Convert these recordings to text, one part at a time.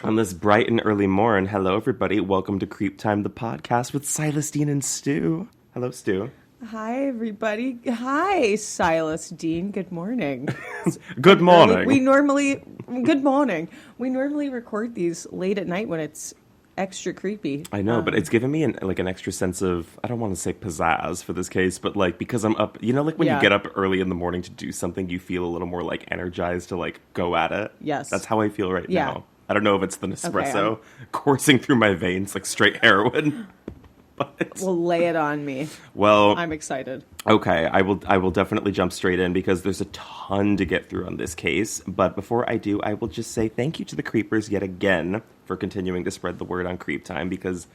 On this bright and early morn, hello everybody. Welcome to CreepTime, the podcast with Silas, Dean, and Stu. Hello, Stu. Hi, everybody. Hi, Silas Dean. Good morning. Good morning. Good morning. We normally record these late at night when it's extra creepy. I know, but it's given me an extra sense of, I don't want to say pizzazz for this case, but because I'm up, when you get up early in the morning to do something, you feel a little more energized to go at it. Yes. That's how I feel right now. I don't know if it's the Nespresso coursing through my veins like straight heroin. But well, lay it on me. Well, I'm excited. Okay, I will definitely jump straight in because there's a ton to get through on this case. But before I do, I will just say thank you to the Creepers yet again for continuing to spread the word on CreepTime, because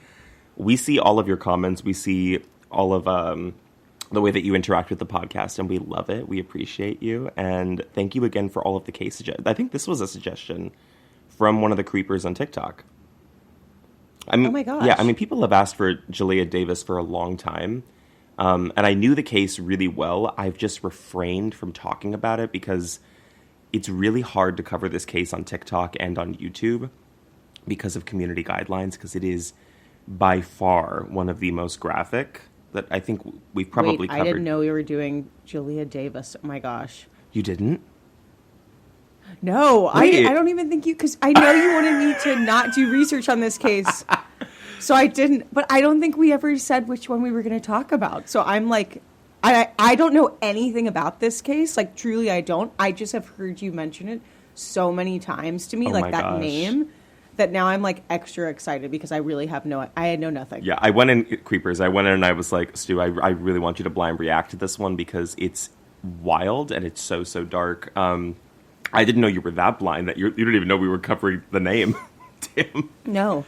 we see all of your comments. We see all of the way that you interact with the podcast, and we love it. We appreciate you. And thank you again for all of the case suggestions. I think this was a suggestion from one of the Creepers on TikTok. Oh my gosh. Yeah, people have asked for Jaleayah Davis for a long time. And I knew the case really well. I've just refrained from talking about it because it's really hard to cover this case on TikTok and on YouTube because of community guidelines, because it is by far one of the most graphic that I think we've probably covered. I didn't know we were doing Jaleayah Davis. Oh my gosh. You didn't? No, I don't even think you, because I know you wanted me to not do research on this case. So I didn't, but I don't think we ever said which one we were going to talk about. So I'm I don't know anything about this case. Truly, I don't. I just have heard you mention it so many times to me, that name, that now I'm extra excited because I really I know nothing. Yeah, I went in, Creepers, and I was like, Stu, I really want you to blind react to this one because it's wild and it's so dark. I didn't know you were that blind that you didn't even know we were covering the name. Damn. No.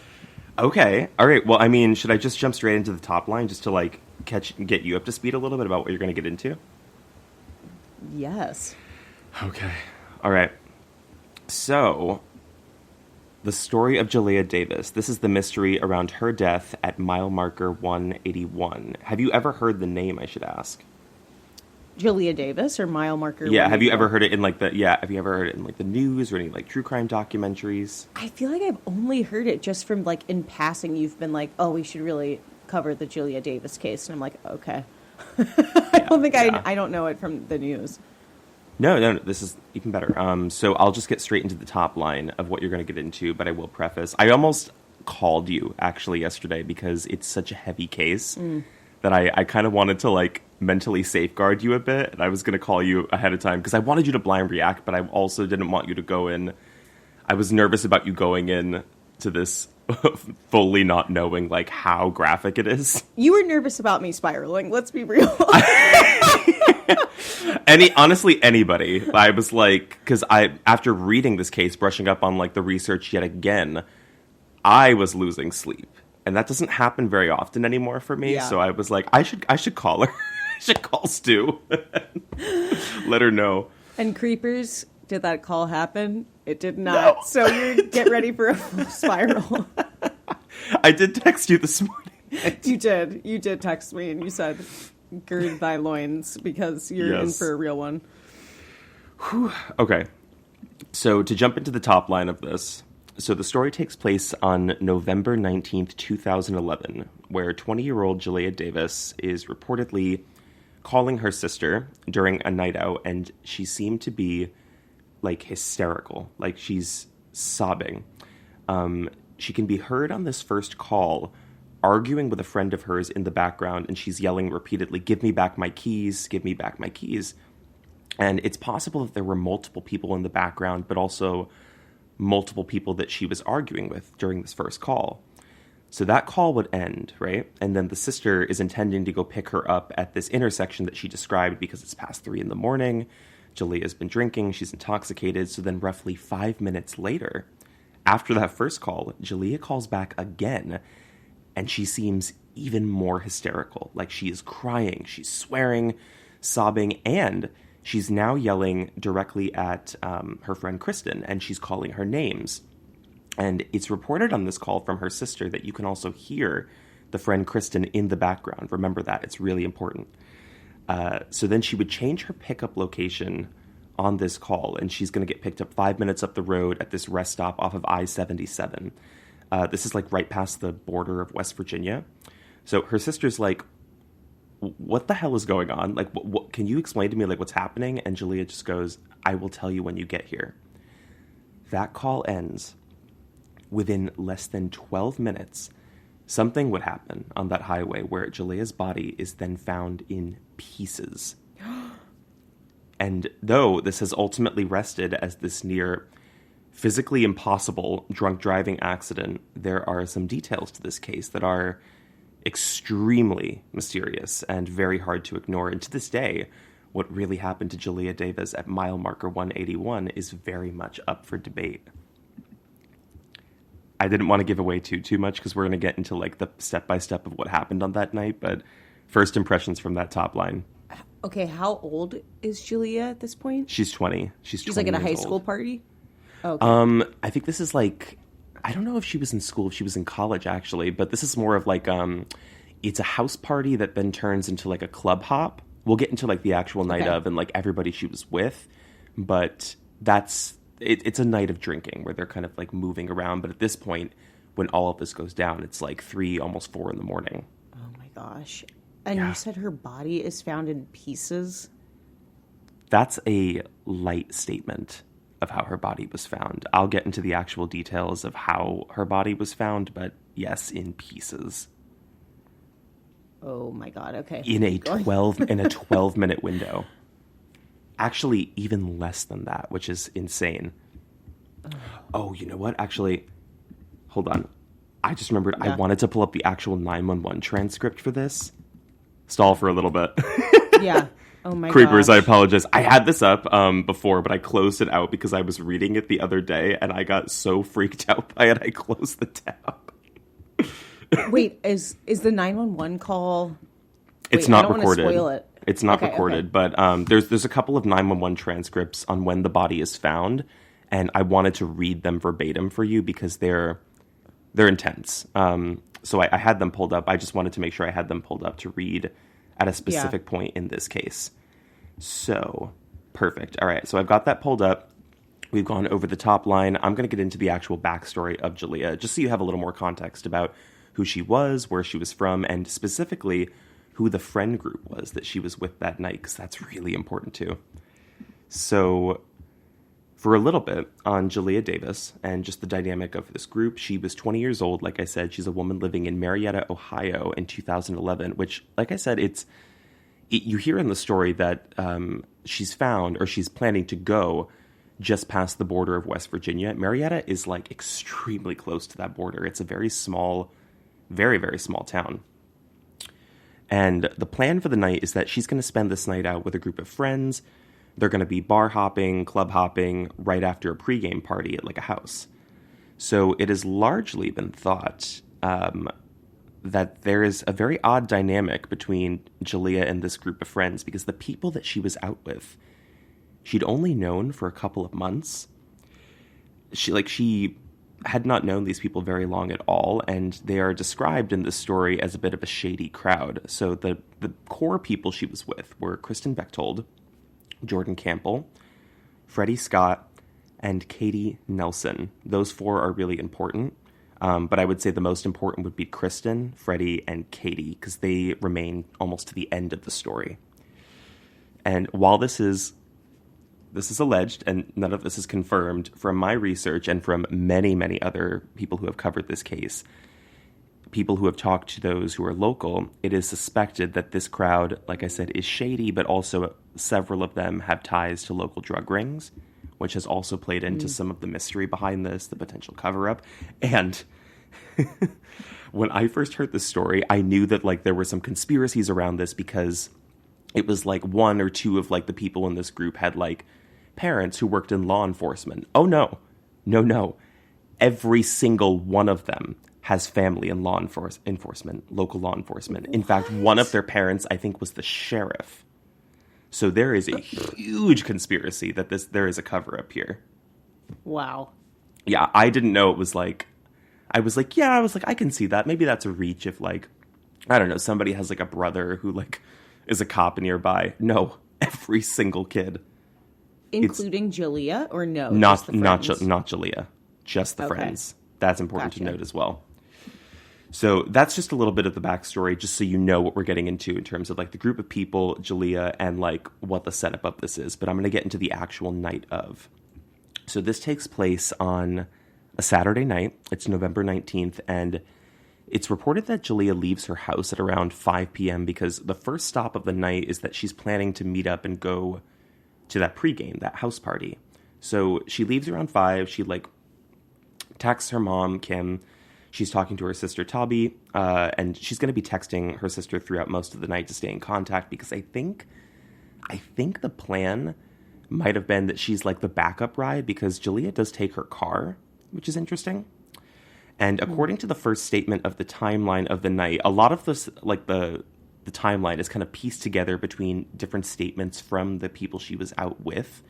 Okay. All right. Well, should I just jump straight into the top line just to get you up to speed a little bit about what you're going to get into? Yes. Okay. All right. So, the story of Jaleayah Davis. This is the mystery around her death at mile marker 181. Have you ever heard the name, I should ask? Jaleayah Davis or mile marker? Yeah, have you ever heard it in have you ever heard it in the news or any true crime documentaries? I feel like I've only heard it just from in passing. You've been oh, we should really cover the Jaleayah Davis case, and I'm okay. I don't know it from the news. No, this is even better. So I'll just get straight into the top line of what you're going to get into, but I will preface. I almost called you actually yesterday because it's such a heavy case that I kind of wanted to mentally safeguard you a bit, and I was going to call you ahead of time because I wanted you to blind react, but I also didn't want you to go in. I was nervous about you going in to this fully not knowing how graphic it is. You were nervous about me spiraling. Let's be real. Honestly, anybody. I was because after reading this case, brushing up on the research yet again, I was losing sleep. And that doesn't happen very often anymore for me. Yeah. So I was I should call her. I should call Stu. Let her know. And Creepers, did that call happen? It did not. No. So you get ready for a spiral. I did text you this morning. You did. You did text me and you said, gird thy loins because you're in for a real one. Whew. Okay. So to jump into the top line of this. So the story takes place on November 19th, 2011, where 20-year-old Jaleayah Davis is reportedly calling her sister during a night out, and she seemed to be, hysterical. She's sobbing. She can be heard on this first call arguing with a friend of hers in the background, and she's yelling repeatedly, "Give me back my keys, give me back my keys." And it's possible that there were multiple people in the background, but also multiple people that she was arguing with during this first call. So that call would end, right? And then the sister is intending to go pick her up at this intersection that she described because it's past 3 a.m. Jaleayah's been drinking, she's intoxicated. So then roughly 5 minutes later, after that first call, Jaleayah calls back again, and she seems even more hysterical. She is crying, she's swearing, sobbing, and she's now yelling directly at her friend Kristen, and she's calling her names. And it's reported on this call from her sister that you can also hear the friend Kristen in the background. Remember that. It's really important. So then she would change her pickup location on this call, and she's going to get picked up 5 minutes up the road at this rest stop off of I-77. This is like right past the border of West Virginia. So her sister's like, what the hell is going on? Like, what can you explain to me, like, what's happening? And Jaleayah just goes, I will tell you when you get here. That call ends. Within less than 12 minutes, something would happen on that highway where Jaleayah's body is then found in pieces. And though this has ultimately rested as this near physically impossible drunk driving accident, there are some details to this case that are extremely mysterious and very hard to ignore. And to this day, what really happened to Jaleayah Davis at mile marker 181 is very much up for debate. I didn't want to give away too much because we're going to get into like the step-by-step of what happened on that night, but first impressions from that top line. Okay, how old is Jaleayah at this point? She's 20. She's 20 like at a years high old. school party? Okay. I think this is like, I don't know if she was in school, if she was in college actually, but this is more of like, it's a house party that then turns into like a club hop. We'll get into like the actual night of and like everybody she was with, but it's a night of drinking where they're kind of like moving around. But at this point, when all of this goes down, it's like 3, almost 4 in the morning. Oh my gosh. And you said her body is found in pieces? That's a light statement of how her body was found. I'll get into the actual details of how her body was found, but yes, in pieces. Oh my God, okay. In a 12-minute window. Actually, even less than that, which is insane. Oh, you know what? Actually, hold on. I just remembered I wanted to pull up the actual 911 transcript for this. Stall for a little bit. Yeah. Oh my Creepers, gosh. I apologize. I had this up before, but I closed it out because I was reading it the other day, and I got so freaked out by it, I closed the tab. Wait, is the 911 call... It's Wait, not I don't recorded. Want to spoil it. It's not recorded, but there's a couple of 911 transcripts on when the body is found, and I wanted to read them verbatim for you because they're intense. So I had them pulled up. I just wanted to make sure I had them pulled up to read at a specific point in this case. So, perfect. All right, so I've got that pulled up. We've gone over the top line. I'm going to get into the actual backstory of Jaleayah, just so you have a little more context about who she was, where she was from, and specifically who the friend group was that she was with that night, because that's really important too. So, for a little bit on Jaleayah Davis and just the dynamic of this group, she was 20 years old. Like I said, she's a woman living in Marietta, Ohio in 2011, which, like I said, you hear in the story that she's found, or she's planning to go just past the border of West Virginia. Marietta is like extremely close to that border. It's a very small, very, very small town. And the plan for the night is that she's going to spend this night out with a group of friends. They're going to be bar hopping, club hopping right after a pregame party at like a house. So it has largely been thought that there is a very odd dynamic between Jaleayah and this group of friends, because the people that she was out with, she'd only known for a couple of months. She had not known these people very long at all, and they are described in this story as a bit of a shady crowd. So the core people she was with were Kristen Bechtold, Jordan Campbell, Freddie Scott, and Katie Nelson. Those 4 are really important, but I would say the most important would be Kristen, Freddie, and Katie, because they remain almost to the end of the story. And while this is alleged, and none of this is confirmed, from my research and from many, many other people who have covered this case, people who have talked to those who are local, it is suspected that this crowd, like I said, is shady, but also several of them have ties to local drug rings, which has also played into some of the mystery behind this, the potential cover-up. And when I first heard this story, I knew that like there were some conspiracies around this, because it was like 1 or 2 of like the people in this group had like parents who worked in law enforcement. Oh, no. Every single one of them has family in law enforcement, local law enforcement. In fact, one of their parents, I think, was the sheriff. So there is a huge conspiracy that there is a cover-up here. Wow. Yeah, I didn't know it was like... I was like, I can see that. Maybe that's a reach if, like, I don't know, somebody has, like, a brother who, like, is a cop nearby. No, every single kid. including Jaleayah, or no? Not just the not friends? not Jaleayah, just the Okay. friends. That's important Gotcha. to note as well. So that's just a little bit of the backstory, just so you know what we're getting into in terms of like the group of people, Jaleayah, and like what the setup of this is. But I'm going to get into the actual night of. So this takes place on a Saturday night. It's November 19th, and it's reported that Jaleayah leaves her house at around 5 p.m. because the first stop of the night is that she's planning to meet up and go to that pregame, that house party. So she leaves around 5. She like texts her mom, Kim. She's talking to her sister, Tabi, and she's going to be texting her sister throughout most of the night to stay in contact because I think the plan might have been that she's like the backup ride because Jaleayah does take her car, which is interesting. And according to the first statement of the timeline of the night, a lot of this, like the timeline is kind of pieced together between different statements from the people she was out with.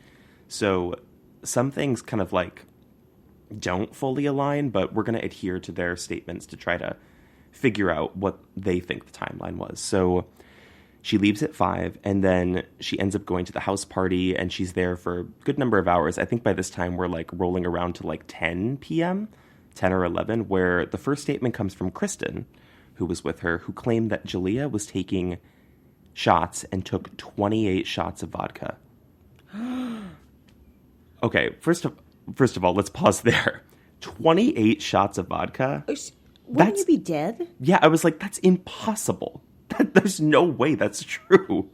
So some things kind of like don't fully align, but we're going to adhere to their statements to try to figure out what they think the timeline was. So she leaves at 5, and then she ends up going to the house party, and she's there for a good number of hours. I think by this time we're like rolling around to like 10 p.m., 10 or 11, where the first statement comes from Kristen, who was with her, who claimed that Jaleayah was taking shots and took 28 shots of vodka. Okay, first of all, let's pause there. 28 shots of vodka? Wouldn't you be dead? Yeah, I was like, that's impossible. There's no way that's true.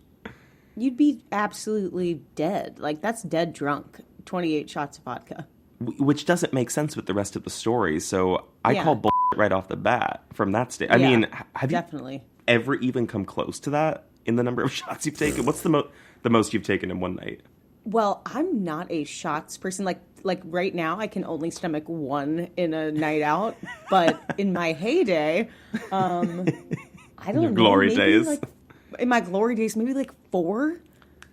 You'd be absolutely dead. Like, that's dead drunk. 28 shots of vodka. Which doesn't make sense with the rest of the story. So I call bull right off the bat from that state. I mean, have definitely. you ever even come close to that in the number of shots you've taken? What's the most you've taken in one night? Well, I'm not a shots person. Like right now, I can only stomach one in a night out. But in my heyday, I don't know. Glory maybe days. Like, in my glory days, maybe like 4,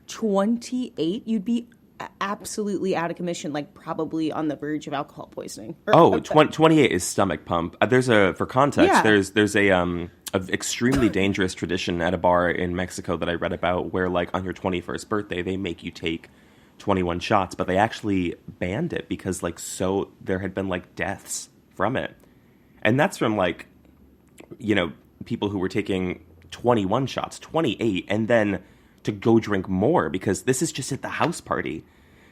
28. You'd be absolutely out of commission, like probably on the verge of alcohol poisoning. 28 is stomach pump. For context, Yeah. there's a extremely dangerous tradition at a bar in Mexico that I read about where like on your 21st birthday, they make you take 21 shots, but they actually banned it because like, so there had been like deaths from it. And that's from like, you know, people who were taking 21 shots, 28, and then to go drink more because this is just at the house party.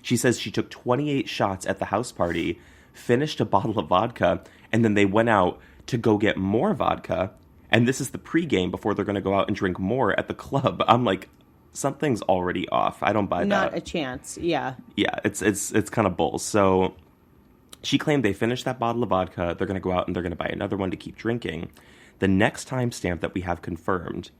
She says she took 28 shots at the house party, finished a bottle of vodka, and then they went out to go get more vodka. And this is the pregame before they're going to go out and drink more at the club. I'm like, something's already off. I don't buy that. Not a chance. Yeah. Yeah, it's kind of bull. So she claimed they finished that bottle of vodka. They're going to go out and they're going to buy another one to keep drinking. The next timestamp that we have confirmed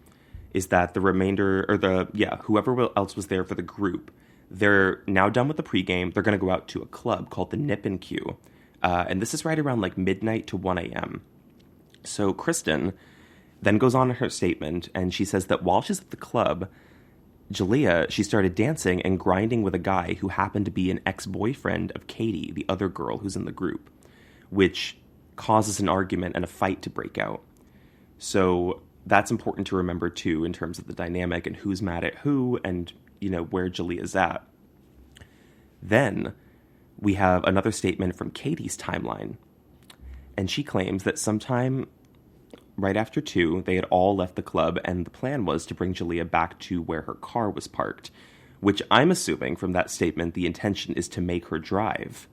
is that the remainder, or whoever else was there for the group, they're now done with the pregame. They're going to go out to a club called the Nip and Q. And this is right around like midnight to 1 a.m. So Kristen then goes on in her statement, and she says that while she's at the club, Jaleayah, she started dancing and grinding with a guy who happened to be an ex-boyfriend of Katie, the other girl who's in the group, which causes an argument and a fight to break out. So that's important to remember, too, in terms of the dynamic and who's mad at who and, you know, where Jaleayah's at. Then we have another statement from Katie's timeline. And she claims that sometime right after 2, they had all left the club, and the plan was to bring Jaleayah back to where her car was parked, which I'm assuming from that statement the intention is to make her drive,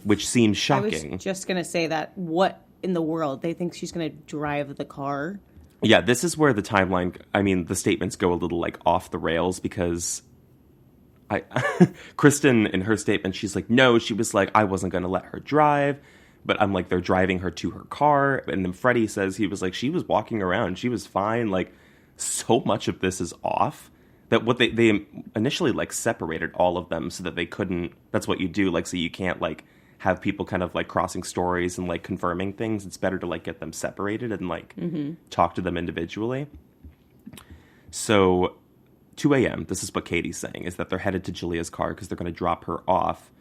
which seems shocking. I was just going to say that. What in the world? They think she's going to drive the car? Yeah, this is where the timeline, I mean, the statements go a little, like, off the rails because Kristen, in her statement, she's like, no, she was like, I wasn't going to let her drive. But I'm like, they're driving her to her car. And then Freddie says he was like, she was walking around. She was fine. Like, so much of this is off that what they initially, like, separated all of them so that they couldn't. That's what you do. Like, so you can't, like, have people kind of, like, crossing stories and, like, confirming things. It's better to, like, get them separated and, like, talk to them individually. So 2 a.m., this is what Katie's saying, is that they're headed to Jaleayah's car because they're going to drop her off.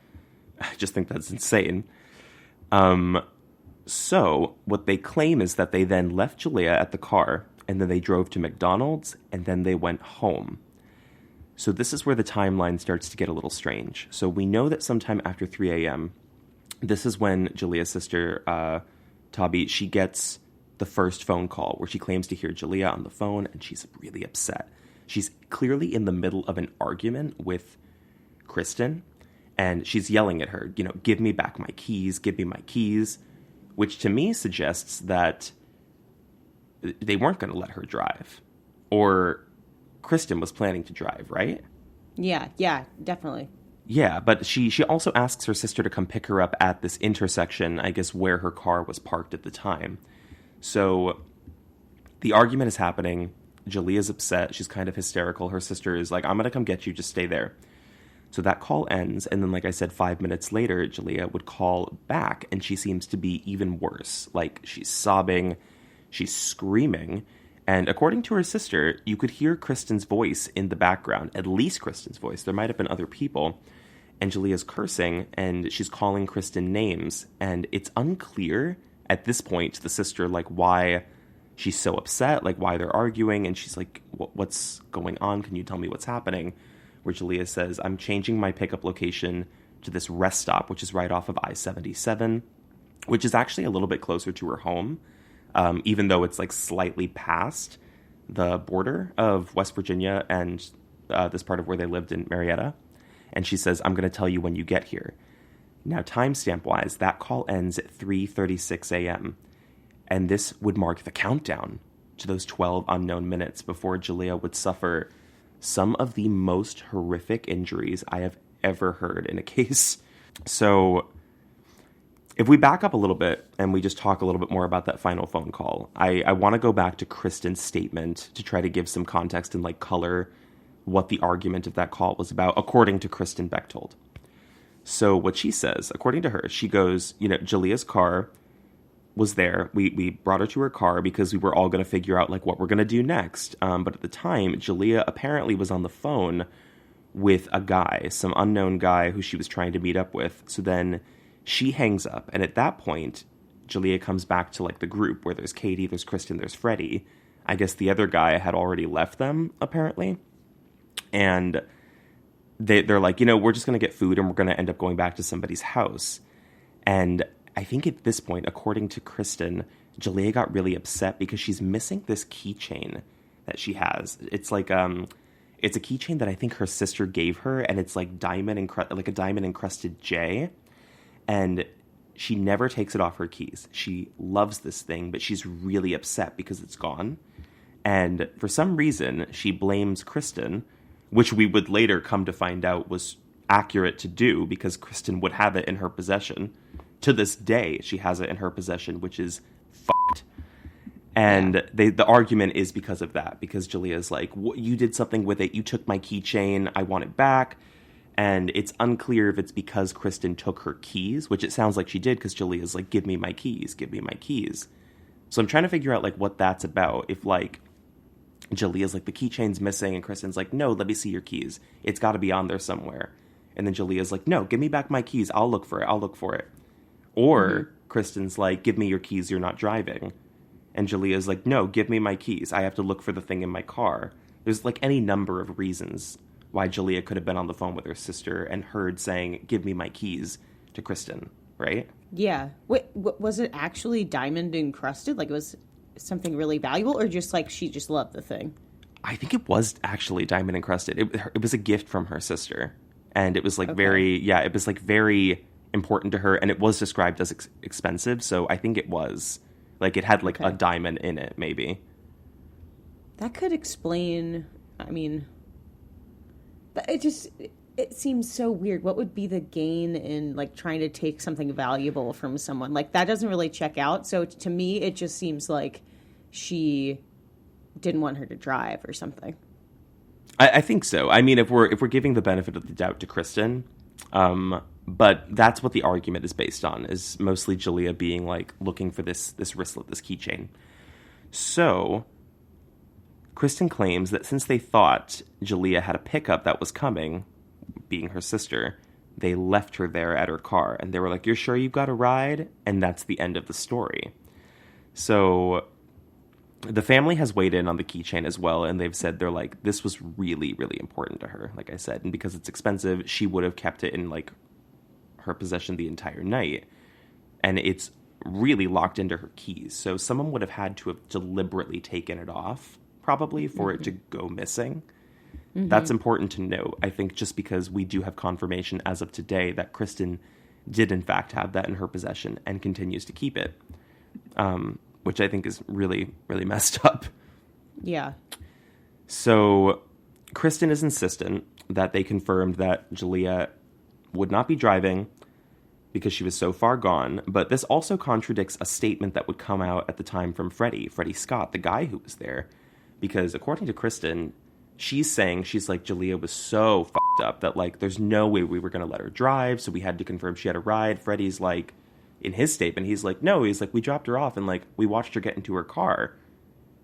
I just think that's insane. So what they claim is that they then left Jaleayah at the car, and then they drove to McDonald's, and then they went home. So this is where the timeline starts to get a little strange. So we know that sometime after 3 a.m., this is when Jaleayah's sister, Tabi, she gets the first phone call where she claims to hear Jaleayah on the phone, and she's really upset. She's clearly in the middle of an argument with Kristen, and she's yelling at her, give me back my keys, give me my keys, which to me suggests that they weren't going to let her drive, or Kristen was planning to drive, right? Yeah, definitely. Yeah, but she also asks her sister to come pick her up at this intersection, I guess, where her car was parked at the time. So the argument is happening. Jaleayah's upset. She's kind of hysterical. Her sister is like, I'm going to come get you. Just stay there. So that call ends. And then, like I said, 5 minutes later, Jaleayah would call back, and she seems to be even worse. Like, she's sobbing. She's screaming. And according to her sister, you could hear Kristen's voice in the background, at least Kristen's voice. There might have been other people. And Jaleayah's cursing, and she's calling Kristen names. And it's unclear at this point to the sister, like, why she's so upset, like, why they're arguing. And she's like, what's going on? Can you tell me what's happening? Where Jaleayah says, I'm changing my pickup location to this rest stop, which is right off of I-77, which is actually a little bit closer to her home. Even though it's like slightly past the border of West Virginia and this part of where they lived in Marietta. And she says, I'm going to tell you when you get here. Now, timestamp-wise, that call ends at 3:36 a.m. And this would mark the countdown to those 12 unknown minutes before Jaleayah would suffer some of the most horrific injuries I have ever heard in a case. So if we back up a little bit and we just talk a little bit more about that final phone call, I want to go back to Kristen's statement to try to give some context and like color what the argument of that call was about, according to Kristen Bechtold. So what she says, according to her, she goes, Jaleayah's car was there. We brought her to her car because we were all going to figure out like what we're going to do next. But at the time, Jaleayah apparently was on the phone with a guy, some unknown guy who she was trying to meet up with. So then she hangs up. And at that point, Jaleayah comes back to like the group where there's Katie, there's Kristen, there's Freddie. I guess the other guy had already left them, apparently. And they're like, we're just going to get food and we're going to end up going back to somebody's house. And I think at this point, according to Kristen, Jaleayah got really upset because she's missing this keychain that she has. It's like it's a keychain that I think her sister gave her, and it's like a diamond encrusted J. And she never takes it off her keys. She loves this thing, but she's really upset because it's gone. And for some reason, she blames Kristen, which we would later come to find out was accurate to do because Kristen would have it in her possession. To this day, she has it in her possession, which is fucked. And the argument is because of that, because Jaleayah's like, you did something with it. You took my keychain. I want it back. And it's unclear if it's because Kristen took her keys, which it sounds like she did, because Jaleayah's like, give me my keys, give me my keys. So I'm trying to figure out like what that's about. If like Jaleayah's like, the keychain's missing, and Kristen's like, no, let me see your keys. It's got to be on there somewhere. And then Jaleayah's like, no, give me back my keys. I'll look for it. Or Kristen's like, give me your keys, you're not driving. And Jaleayah's like, no, give me my keys. I have to look for the thing in my car. There's like any number of reasons why Jaleayah could have been on the phone with her sister and heard saying, give me my keys to Kristen, right? Yeah. Wait, was it actually diamond encrusted? Like it was something really valuable, or just like she just loved the thing? I think it was actually diamond encrusted. It was a gift from her sister. And it was like it was like very important to her, and it was described as expensive, so I think it was like it had like a diamond in it, maybe. That could explain. I mean, it seems so weird. What would be the gain in like trying to take something valuable from someone? Like that doesn't really check out. So to me, it just seems like she didn't want her to drive or something. I think so. I mean, if we're giving the benefit of the doubt to Kristen, but that's what the argument is based on, is mostly Jaleayah being like looking for this wristlet, this keychain. So Kristen claims that since they thought Jaleayah had a pickup that was coming, being her sister, they left her there at her car, and they were like, you're sure you've got a ride? And that's the end of the story. So The family has weighed in on the keychain as well, and they've said they're like, this was really, really important to her, like I said. And because it's expensive, she would have kept it in, like, her possession the entire night. And it's really locked into her keys. So someone would have had to have deliberately taken it off, probably, for it to go missing. That's important to note, I think, just because we do have confirmation as of today that Kristen did, in fact, have that in her possession and continues to keep it, which I think is really, really messed up. Yeah. So Kristen is insistent that they confirmed that Jaleayah would not be driving because she was so far gone, but this also contradicts a statement that would come out at the time from Freddie Scott, the guy who was there, because according to Kristen, she's saying, she's like, Jaleayah was so fucked up that, like, there's no way we were going to let her drive, so we had to confirm she had a ride. Freddie's like, in his statement, he's like, no, he's like, we dropped her off and, like, we watched her get into her car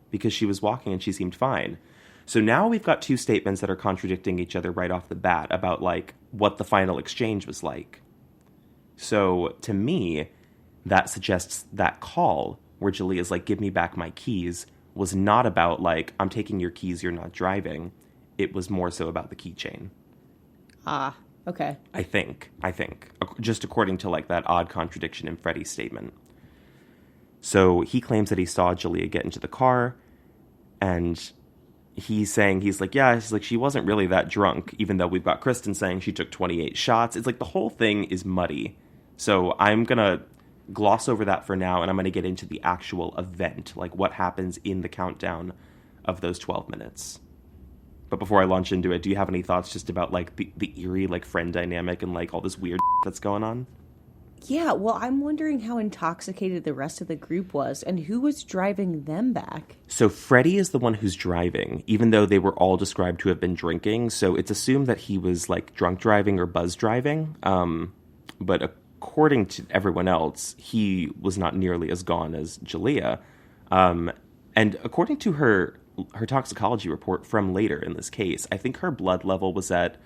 because she was walking and she seemed fine. So now we've got two statements that are contradicting each other right off the bat about, like, what the final exchange was like. So to me, that suggests that call where Jaleayah's like, give me back my keys, was not about, like, I'm taking your keys, you're not driving. It was more so about the keychain. Ah, okay. I think. Just according to, like, that odd contradiction in Freddie's statement. So he claims that he saw Jaleayah get into the car, and he's saying, he's like, she wasn't really that drunk, even though we've got Kristen saying she took 28 shots. It's like the whole thing is muddy. So I'm going to gloss over that for now, and I'm going to get into the actual event, like what happens in the countdown of those 12 minutes. But before I launch into it, do you have any thoughts just about, like, the eerie, like, friend dynamic and, like, all this weird that's going on? Yeah, well, I'm wondering how intoxicated the rest of the group was and who was driving them back. So Freddie is the one who's driving, even though they were all described to have been drinking. So it's assumed that he was, like, drunk driving or buzz driving. But according to everyone else, he was not nearly as gone as Jaleayah. And according to her toxicology report from later in this case, I think her blood level was at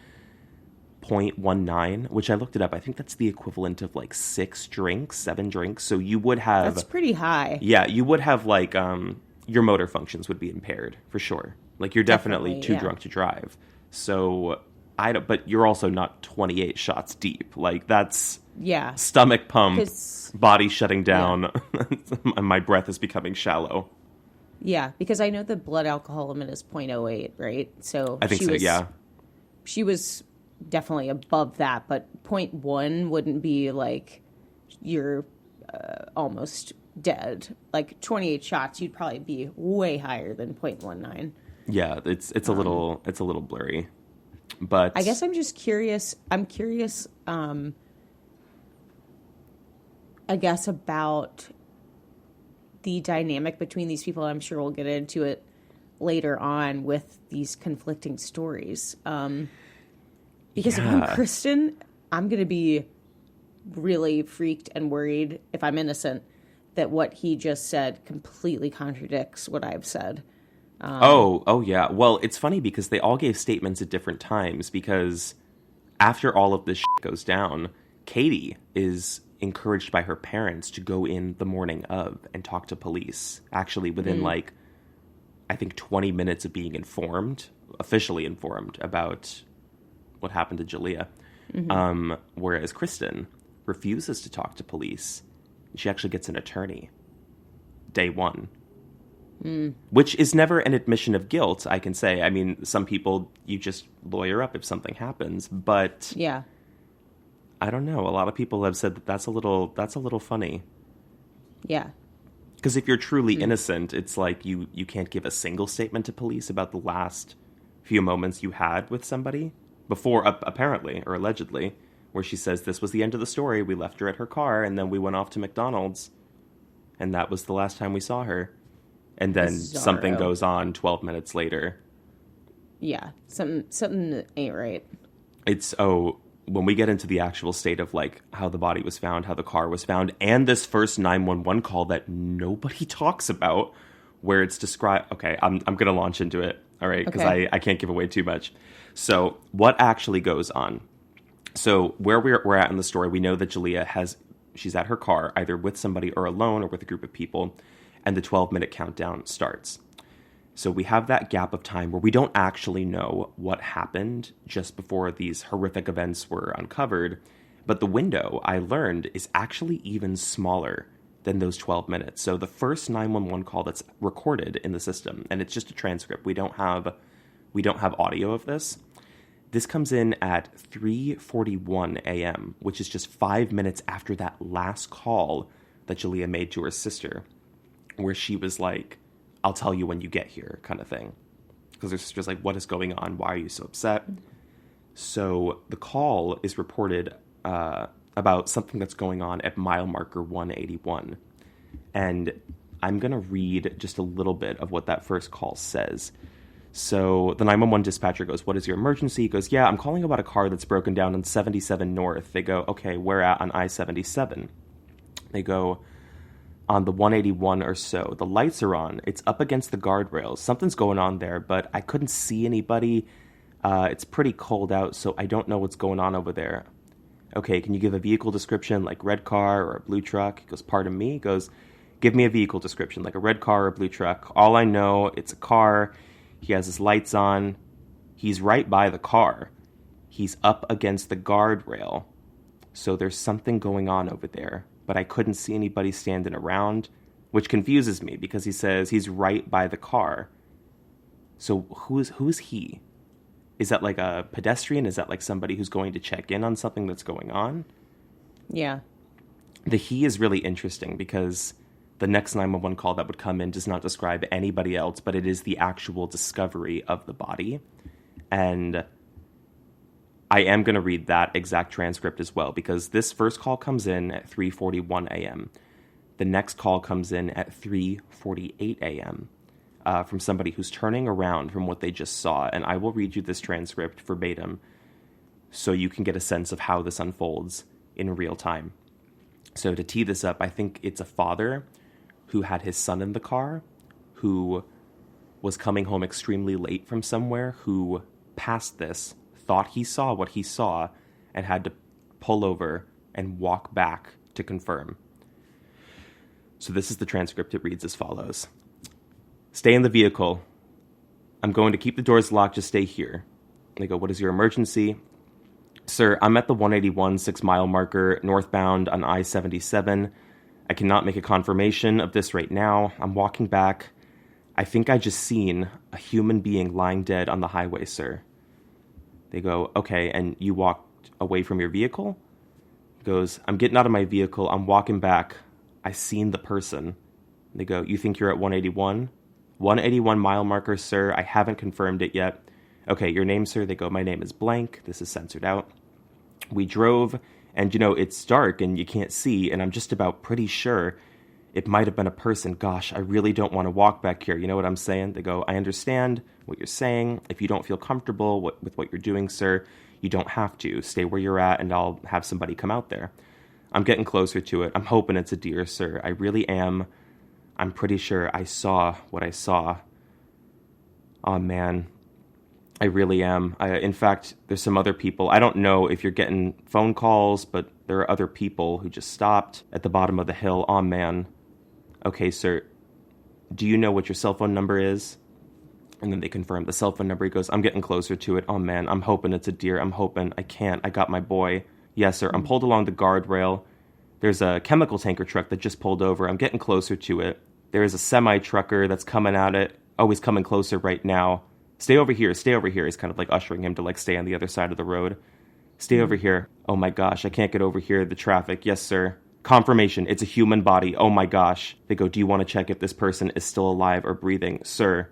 0.19, which I looked it up. I think that's the equivalent of, like, 7 drinks. So you would have... That's pretty high. Yeah, you would have, like, your motor functions would be impaired, for sure. Like, you're definitely too drunk to drive. So, but you're also not 28 shots deep. Like, that's... Yeah. Stomach pump, body shutting down, and my breath is becoming shallow. Yeah, because I know the blood alcohol limit is 0.08, right? So I think so, yeah. She was definitely above that, but 0.1 wouldn't be like you're almost dead. Like 28 shots, you'd probably be way higher than 0.19. Yeah, it's a little blurry. But I guess I'm just curious. I'm curious I guess about the dynamic between these people. I'm sure we'll get into it later on with these conflicting stories. Because if I'm Kristen, I'm going to be really freaked and worried, if I'm innocent, that what he just said completely contradicts what I've said. Oh, yeah. Well, it's funny because they all gave statements at different times, because after all of this shit goes down, Katie is encouraged by her parents to go in the morning of and talk to police. Actually, within like, I think 20 minutes of being officially informed about what happened to Jaleayah. Whereas Kristen refuses to talk to police. She actually gets an attorney day one. Which is never an admission of guilt, I can say. I mean, some people, you just lawyer up if something happens, but yeah, I don't know. A lot of people have said that that's a little funny. Yeah. Because if you're truly innocent, it's like you can't give a single statement to police about the last few moments you had with somebody before, apparently, or allegedly, where she says, this was the end of the story. We left her at her car, and then we went off to McDonald's, and that was the last time we saw her. And then something goes on 12 minutes later. Yeah, something ain't right. When we get into the actual state of, like, how the body was found, how the car was found, and this first 911 call that nobody talks about, where it's described... Okay, I'm going to launch into it, all right? Because I can't give away too much. So what actually goes on? So where we're at in the story, we know that Jaleayah she's at her car, either with somebody or alone or with a group of people. and the 12-minute countdown starts. So we have that gap of time where we don't actually know what happened just before these horrific events were uncovered. But the window, I learned, is actually even smaller than those 12 minutes. So the first 911 call that's recorded in the system, and it's just a transcript. We don't have audio of this. This comes in at 3:41 a.m., which is just 5 minutes after that last call that Jaleayah made to her sister, where she was like, "I'll tell you when you get here," kind of thing. Because her sister's like, "What is going on? Why are you so upset?" So the call is reported about something that's going on at mile marker 181. And I'm going to read just a little bit of what that first call says. So the 911 dispatcher goes, "What is your emergency?" He goes, "Yeah, I'm calling about a car that's broken down on 77 North." They go, "Okay, where at on I-77?" They go, "On the 181 or so. The lights are on. It's up against the guardrails. Something's going on there, but I couldn't see anybody. It's pretty cold out, so I don't know what's going on over there." "Okay, can you give a vehicle description, like red car or a blue truck?" He goes, "Pardon me?" He goes, "Give me a vehicle description, like a red car or a blue truck. All I know, it's a car. He has his lights on. He's right by the car. He's up against the guardrail. So there's something going on over there, but I couldn't see anybody standing around," which confuses me because he says he's right by the car. So who is he? Is that like a pedestrian? Is that like somebody who's going to check in on something that's going on? Yeah. The he is really interesting because the next 911 call that would come in does not describe anybody else, but it is the actual discovery of the body. And I am going to read that exact transcript as well, because this first call comes in at 3:41 a.m. The next call comes in at 3:48 a.m. From somebody who's turning around from what they just saw. And I will read you this transcript verbatim so you can get a sense of how this unfolds in real time. So to tee this up, I think it's a father who had his son in the car, who was coming home extremely late from somewhere, who passed this, thought he saw what he saw, and had to pull over and walk back to confirm. So this is the transcript. It reads as follows. "Stay in the vehicle. I'm going to keep the doors locked. Just stay here." They go, "What is your emergency?" "Sir, I'm at the 181 6-mile marker northbound on I-77. I cannot make a confirmation of this right now. I'm walking back. I think I just seen a human being lying dead on the highway, sir." They go, "Okay, and you walked away from your vehicle?" He goes, "I'm getting out of my vehicle. I'm walking back. I seen the person." They go, "You think you're at 181? 181 mile marker, sir. I haven't confirmed it yet." "Okay, your name, sir?" They go, "My name is blank." This is censored out. "We drove, and it's dark and you can't see, and I'm just about pretty sure it might have been a person. Gosh, I really don't want to walk back here. You know what I'm saying?" They go, "I understand what you're saying. If you don't feel comfortable with what you're doing, sir, you don't have to. Stay where you're at, and I'll have somebody come out there. I'm getting closer to it. I'm hoping it's a deer, sir. I really am. I'm pretty sure I saw what I saw. Oh, man. I really am. In fact, there's some other people. I don't know if you're getting phone calls, but there are other people who just stopped at the bottom of the hill. Oh, man. Okay, sir. Do you know what your cell phone number is?" And then they confirm the cell phone number. He goes, "I'm getting closer to it. Oh, man. I'm hoping it's a deer. I'm hoping. I can't. I got my boy." "Yes, sir. I'm pulled along the guardrail. There's a chemical tanker truck that just pulled over. I'm getting closer to it. There is a semi-trucker that's coming at it. Oh, he's coming closer right now. Stay over here. Stay over here." He's kind of like ushering him to like stay on the other side of the road. "Stay over here. Oh my gosh, I can't get over here. The traffic." "Yes, sir." "Confirmation. It's a human body. Oh my gosh." They go, "Do you want to check if this person is still alive or breathing?" "Sir,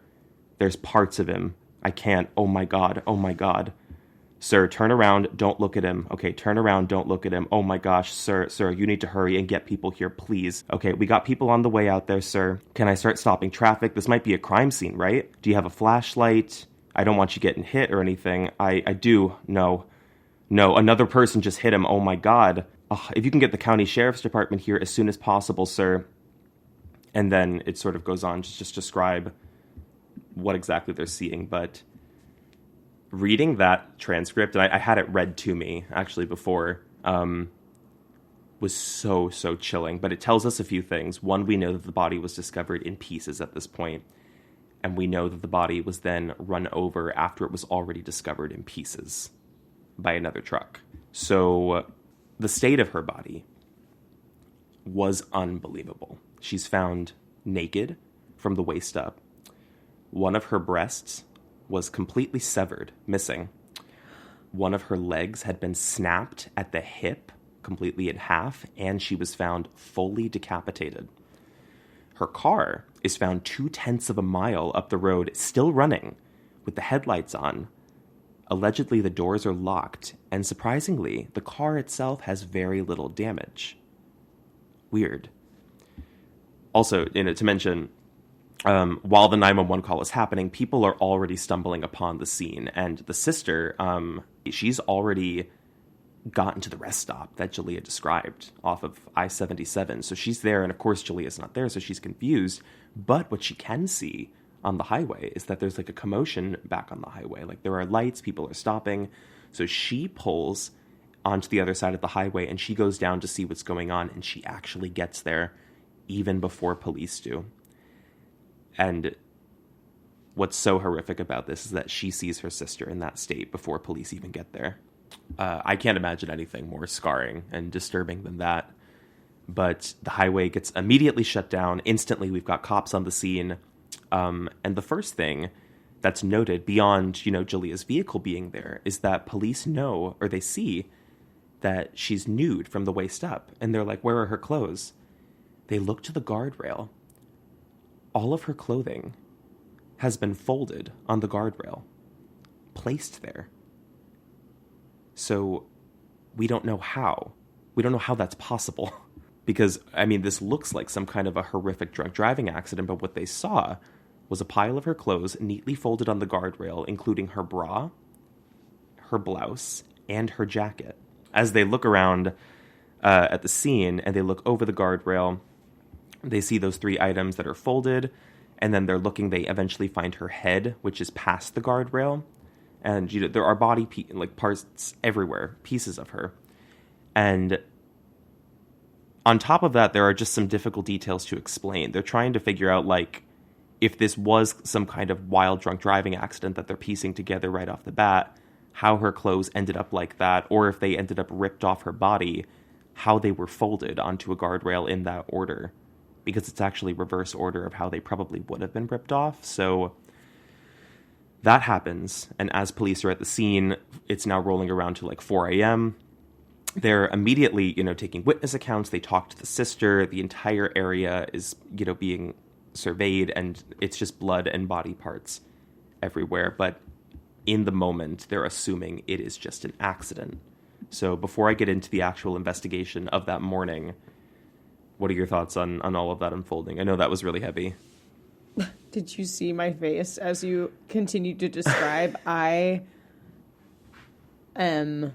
there's parts of him. I can't. Oh my God. Oh my God." "Sir, turn around. Don't look at him." "Okay, turn around. Don't look at him." "Oh my gosh, sir, you need to hurry and get people here, please." "Okay, we got people on the way out there, sir. Can I start stopping traffic? This might be a crime scene, right? Do you have a flashlight? I don't want you getting hit or anything." I do. No, another person just hit him. Oh my God. If you can get the county sheriff's department here as soon as possible, sir." And then it sort of goes on to just describe what exactly they're seeing, but reading that transcript, and I had it read to me actually before was so chilling. But it tells us a few things. One, we know that the body was discovered in pieces at this point, and we know that the body was then run over after it was already discovered in pieces by another truck. So the state of her body was unbelievable. She's found naked from the waist up. One of her breasts was completely severed, missing. One of her legs had been snapped at the hip, completely in half, and she was found fully decapitated. Her car is found 0.2 of a mile up the road, still running, with the headlights on. Allegedly, the doors are locked, and surprisingly, the car itself has very little damage. Weird. Also, to mention, while the 911 call is happening, people are already stumbling upon the scene, and the sister, she's already gotten to the rest stop that Jaleayah described off of I-77. So she's there, and of course Jaleayah's not there, so she's confused. But what she can see on the highway is that there's like a commotion back on the highway. Like there are lights, people are stopping. So she pulls onto the other side of the highway, and she goes down to see what's going on, and she actually gets there even before police do. And what's so horrific about this is that she sees her sister in that state before police even get there. I can't imagine anything more scarring and disturbing than that. But the highway gets immediately shut down. Instantly, we've got cops on the scene. And the first thing that's noted beyond, Jaleayah's vehicle being there is that police know, or they see, that she's nude from the waist up. And they're like, where are her clothes? They look to the guardrail. All of her clothing has been folded on the guardrail, placed there. So we don't know how. We don't know how that's possible. Because, this looks like some kind of a horrific drunk driving accident, but what they saw was a pile of her clothes neatly folded on the guardrail, including her bra, her blouse, and her jacket. As they look around at the scene and they look over the guardrail, they see those 3 items that are folded, and then they eventually find her head, which is past the guardrail. And, there are body parts everywhere, pieces of her. And on top of that, there are just some difficult details to explain. They're trying to figure out, if this was some kind of wild drunk driving accident that they're piecing together right off the bat, how her clothes ended up like that, or if they ended up ripped off her body, how they were folded onto a guardrail in that order. Because it's actually reverse order of how they probably would have been ripped off. So that happens, and as police are at the scene, it's now rolling around to 4 a.m. They're immediately, taking witness accounts. They talk to the sister. The entire area is, being surveyed, and it's just blood and body parts everywhere. But in the moment, they're assuming it is just an accident. So before I get into the actual investigation of that morning, what are your thoughts on all of that unfolding? I know that was really heavy. Did you see my face as you continued to describe? I am...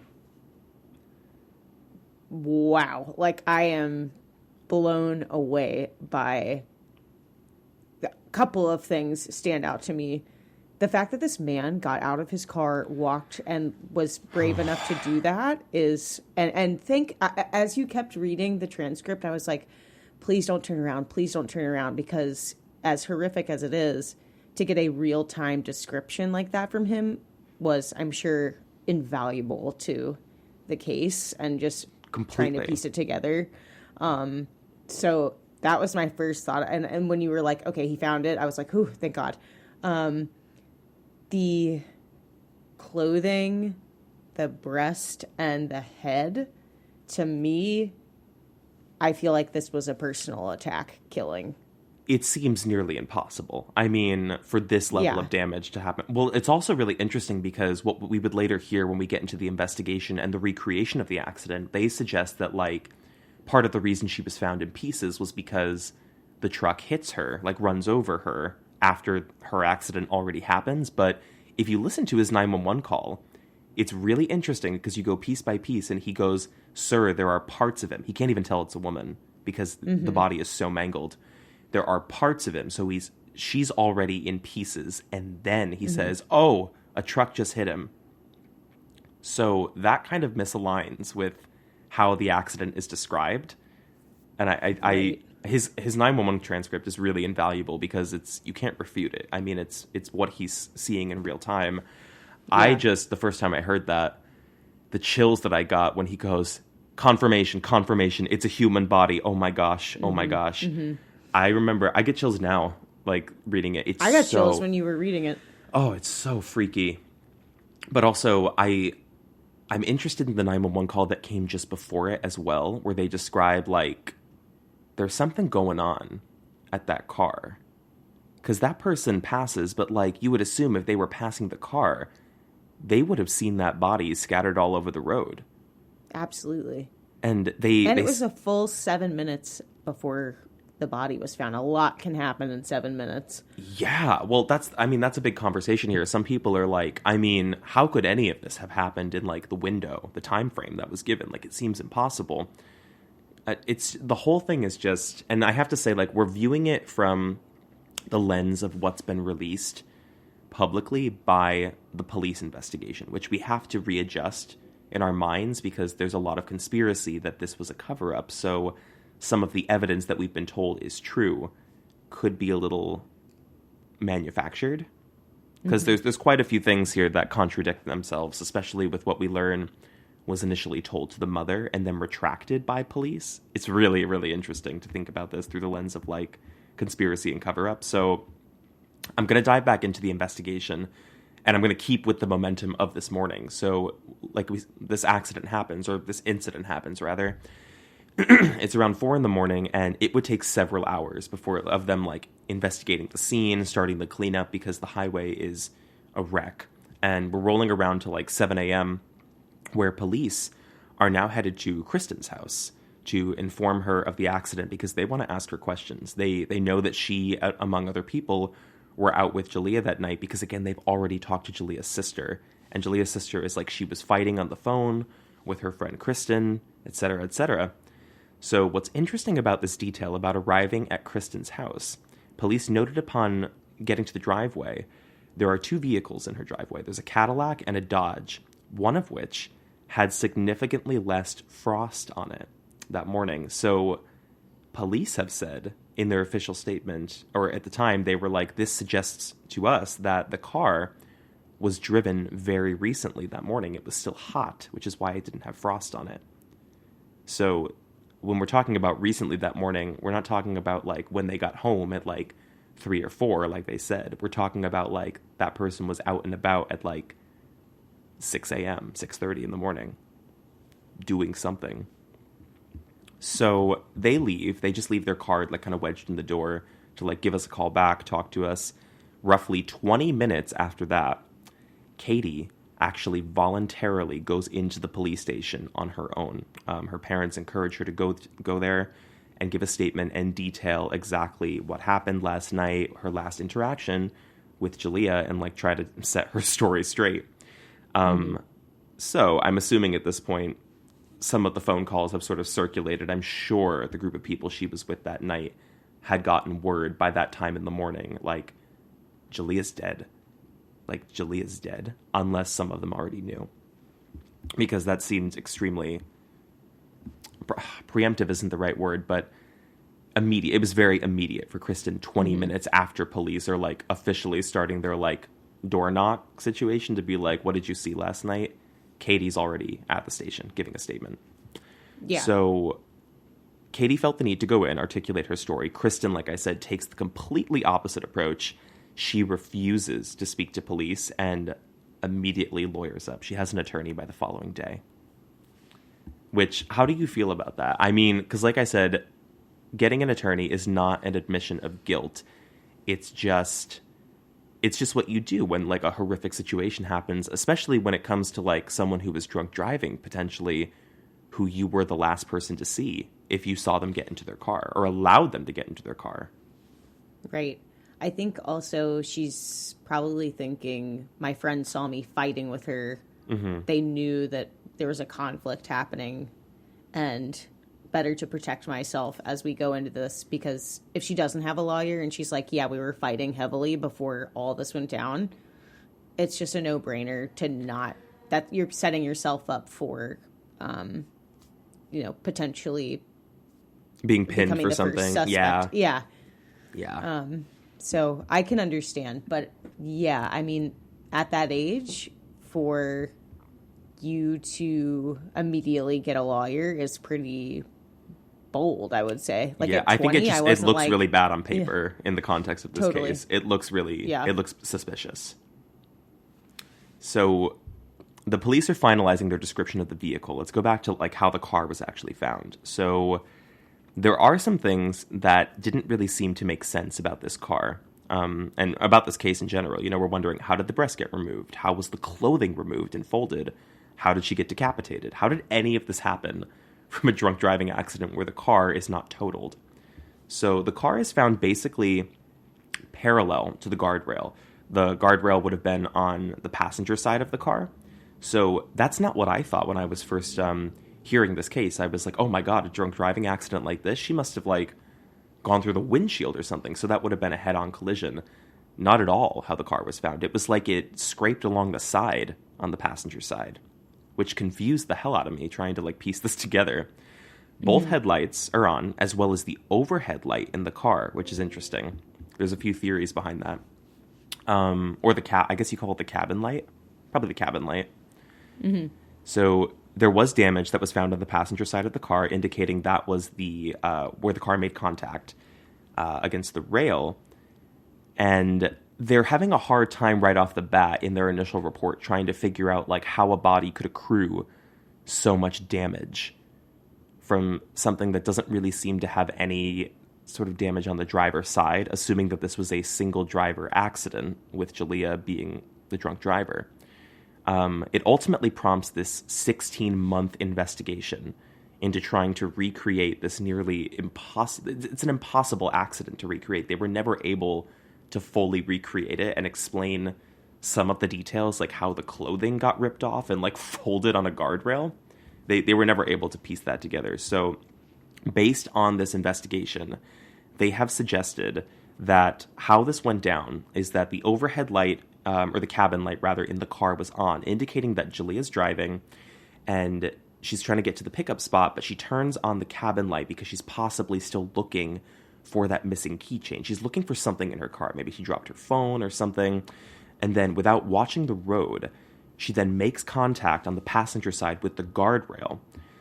Wow. I am blown away by a couple of things stand out to me. The fact that this man got out of his car, walked, and was brave enough to do that is... And think, as you kept reading the transcript, I was like, please don't turn around. Please don't turn around, because as horrific as it is, to get a real-time description like that from him was, I'm sure, invaluable to the case and just completely trying to piece it together. So that was my first thought. And when you were like, okay, he found it, I was like, ooh, thank God. The clothing, the breast, and the head, to me, I feel like this was a personal attack killing. It seems nearly impossible. For this level of damage to happen. Well, it's also really interesting because what we would later hear when we get into the investigation and the recreation of the accident, they suggest that, part of the reason she was found in pieces was because the truck hits her, runs over her after her accident already happens. But if you listen to his 911 call, it's really interesting because you go piece by piece and he goes, sir, there are parts of him. He can't even tell it's a woman because the body is so mangled. There are parts of him. So she's already in pieces. And then he says, oh, a truck just hit him. So that kind of misaligns with how the accident is described. And Right. his 911 transcript is really invaluable because you can't refute it. I mean, it's what he's seeing in real time. The first time I heard that, the chills that I got when he goes, confirmation, it's a human body. Oh my gosh. Oh my gosh. I remember, I get chills now, like reading it. I got chills when you were reading it. Oh, it's so freaky. But also, I'm interested in the 911 call that came just before it as well, where they describe, like, there's something going on at that car. Because that person passes, but, like, you would assume if they were passing the car, they would have seen that body scattered all over the road. Absolutely. And it was a full 7 minutes before the body was found. A lot can happen in 7 minutes. Yeah, well, that's a big conversation here. Some people are like, I mean, how could any of this have happened in, like, the window, the time frame that was given? Like, it seems impossible. The whole thing is just, and I have to say, like, we're viewing it from the lens of what's been released publicly by the police investigation, which we have to readjust in our minds because there's a lot of conspiracy that this was a cover-up. So some of the evidence that we've been told is true could be a little manufactured. Because there's quite a few things here that contradict themselves, especially with what we learn was initially told to the mother and then retracted by police. It's really, really interesting to think about this through the lens of, like, conspiracy and cover-up. So I'm going to dive back into the investigation, and I'm going to keep with the momentum of this morning. So, like, this incident happens, rather. It's around 4 a.m, and it would take several hours of them, like, investigating the scene, starting the cleanup, because the highway is a wreck. And we're rolling around to, like, 7 a.m., where police are now headed to Kristen's house to inform her of the accident because they want to ask her questions. They know that she, among other people, were out with Jaleayah that night because, again, they've already talked to Jaleayah's sister. And Jaleayah's sister is like, she was fighting on the phone with her friend Kristen, etc., etc. So what's interesting about this detail about arriving at Kristen's house, police noted upon getting to the driveway, there are 2 vehicles in her driveway. There's a Cadillac and a Dodge, one of which had significantly less frost on it that morning. So police have said in their official statement, or at the time, they were like, this suggests to us that the car was driven very recently that morning. It was still hot, which is why it didn't have frost on it. So when we're talking about recently that morning, we're not talking about, like, when they got home at, like, 3 or 4, like they said. We're talking about, like, that person was out and about at, like, 6 a.m., 6:30 in the morning, doing something. So they leave. They just leave their card, like, kind of wedged in the door to, like, give us a call back, talk to us. Roughly 20 minutes after that, Katie actually voluntarily goes into the police station on her own. Her parents encourage her to go there and give a statement and detail exactly what happened last night, her last interaction with Jaleayah, and, like, try to set her story straight. So I'm assuming at this point, some of the phone calls have sort of circulated. I'm sure the group of people she was with that night had gotten word by that time in the morning, like, Jaleayah's dead. Like, Jaleayah's dead, unless some of them already knew. Because that seems extremely... preemptive isn't the right word, but immediate. It was very immediate for Kristen 20 minutes after police are, like, officially starting their, like, door knock situation to be like, what did you see last night? Katie's already at the station giving a statement. Yeah. So Katie felt the need to go in, articulate her story. Kristen, like I said, takes the completely opposite approach. She refuses to speak to police and immediately lawyers up. She has an attorney by the following day. Which, how do you feel about that? I mean, because like I said, getting an attorney is not an admission of guilt. It's just what you do when, like, a horrific situation happens, especially when it comes to, like, someone who was drunk driving, potentially, who you were the last person to see if you saw them get into their car or allowed them to get into their car. Right. I think also she's probably thinking, my friend saw me fighting with her. Mm-hmm. They knew that there was a conflict happening, and better to protect myself as we go into this, because if she doesn't have a lawyer and she's like, yeah, we were fighting heavily before all this went down, it's just a no-brainer to not, that you're setting yourself up for potentially being pinned becoming for the something. first suspect. Yeah. So I can understand, but yeah, I mean, at that age, for you to immediately get a lawyer is pretty bold, I would say. Like at 20, I think it looks like, really bad on paper in the context of this Totally. case. It looks it looks suspicious. So the police are finalizing their description of the vehicle. Let's go back to like how the car was actually found. So there are some things that didn't really seem to make sense about this car. And about this case in general. We're wondering, how did the breast get removed? How was the clothing removed and folded? How did she get decapitated? How did any of this happen from a drunk driving accident where the car is not totaled? So the car is found basically parallel to the guardrail. The guardrail would have been on the passenger side of the car. So that's not what I thought when I was first hearing this case. I was like, oh my God, a drunk driving accident like this? She must have like gone through the windshield or something. So that would have been a head-on collision. Not at all how the car was found. It was like it scraped along the side on the passenger side, which confused the hell out of me trying to like piece this together. Both headlights are on, as well as the overhead light in the car, which is interesting. There's a few theories behind that. Or I guess you call it the cabin light. Probably the cabin light. Mm-hmm. So there was damage that was found on the passenger side of the car, indicating that was the where the car made contact against the rail. And they're having a hard time right off the bat in their initial report trying to figure out like how a body could accrue so much damage from something that doesn't really seem to have any sort of damage on the driver's side, assuming that this was a single driver accident with Jaleayah being the drunk driver. It ultimately prompts this 16-month investigation into trying to recreate this nearly impossible... It's an impossible accident to recreate. They were never able to fully recreate it and explain some of the details, like how the clothing got ripped off and like folded on a guardrail. They were never able to piece that together. So based on this investigation, they have suggested that how this went down is that the overhead light, or the cabin light rather, in the car was on, indicating that Jaleayah's driving and she's trying to get to the pickup spot, but she turns on the cabin light because she's possibly still looking for that missing keychain. She's looking for something in her car. Maybe she dropped her phone or something. And then without watching the road, she then makes contact on the passenger side with the guardrail.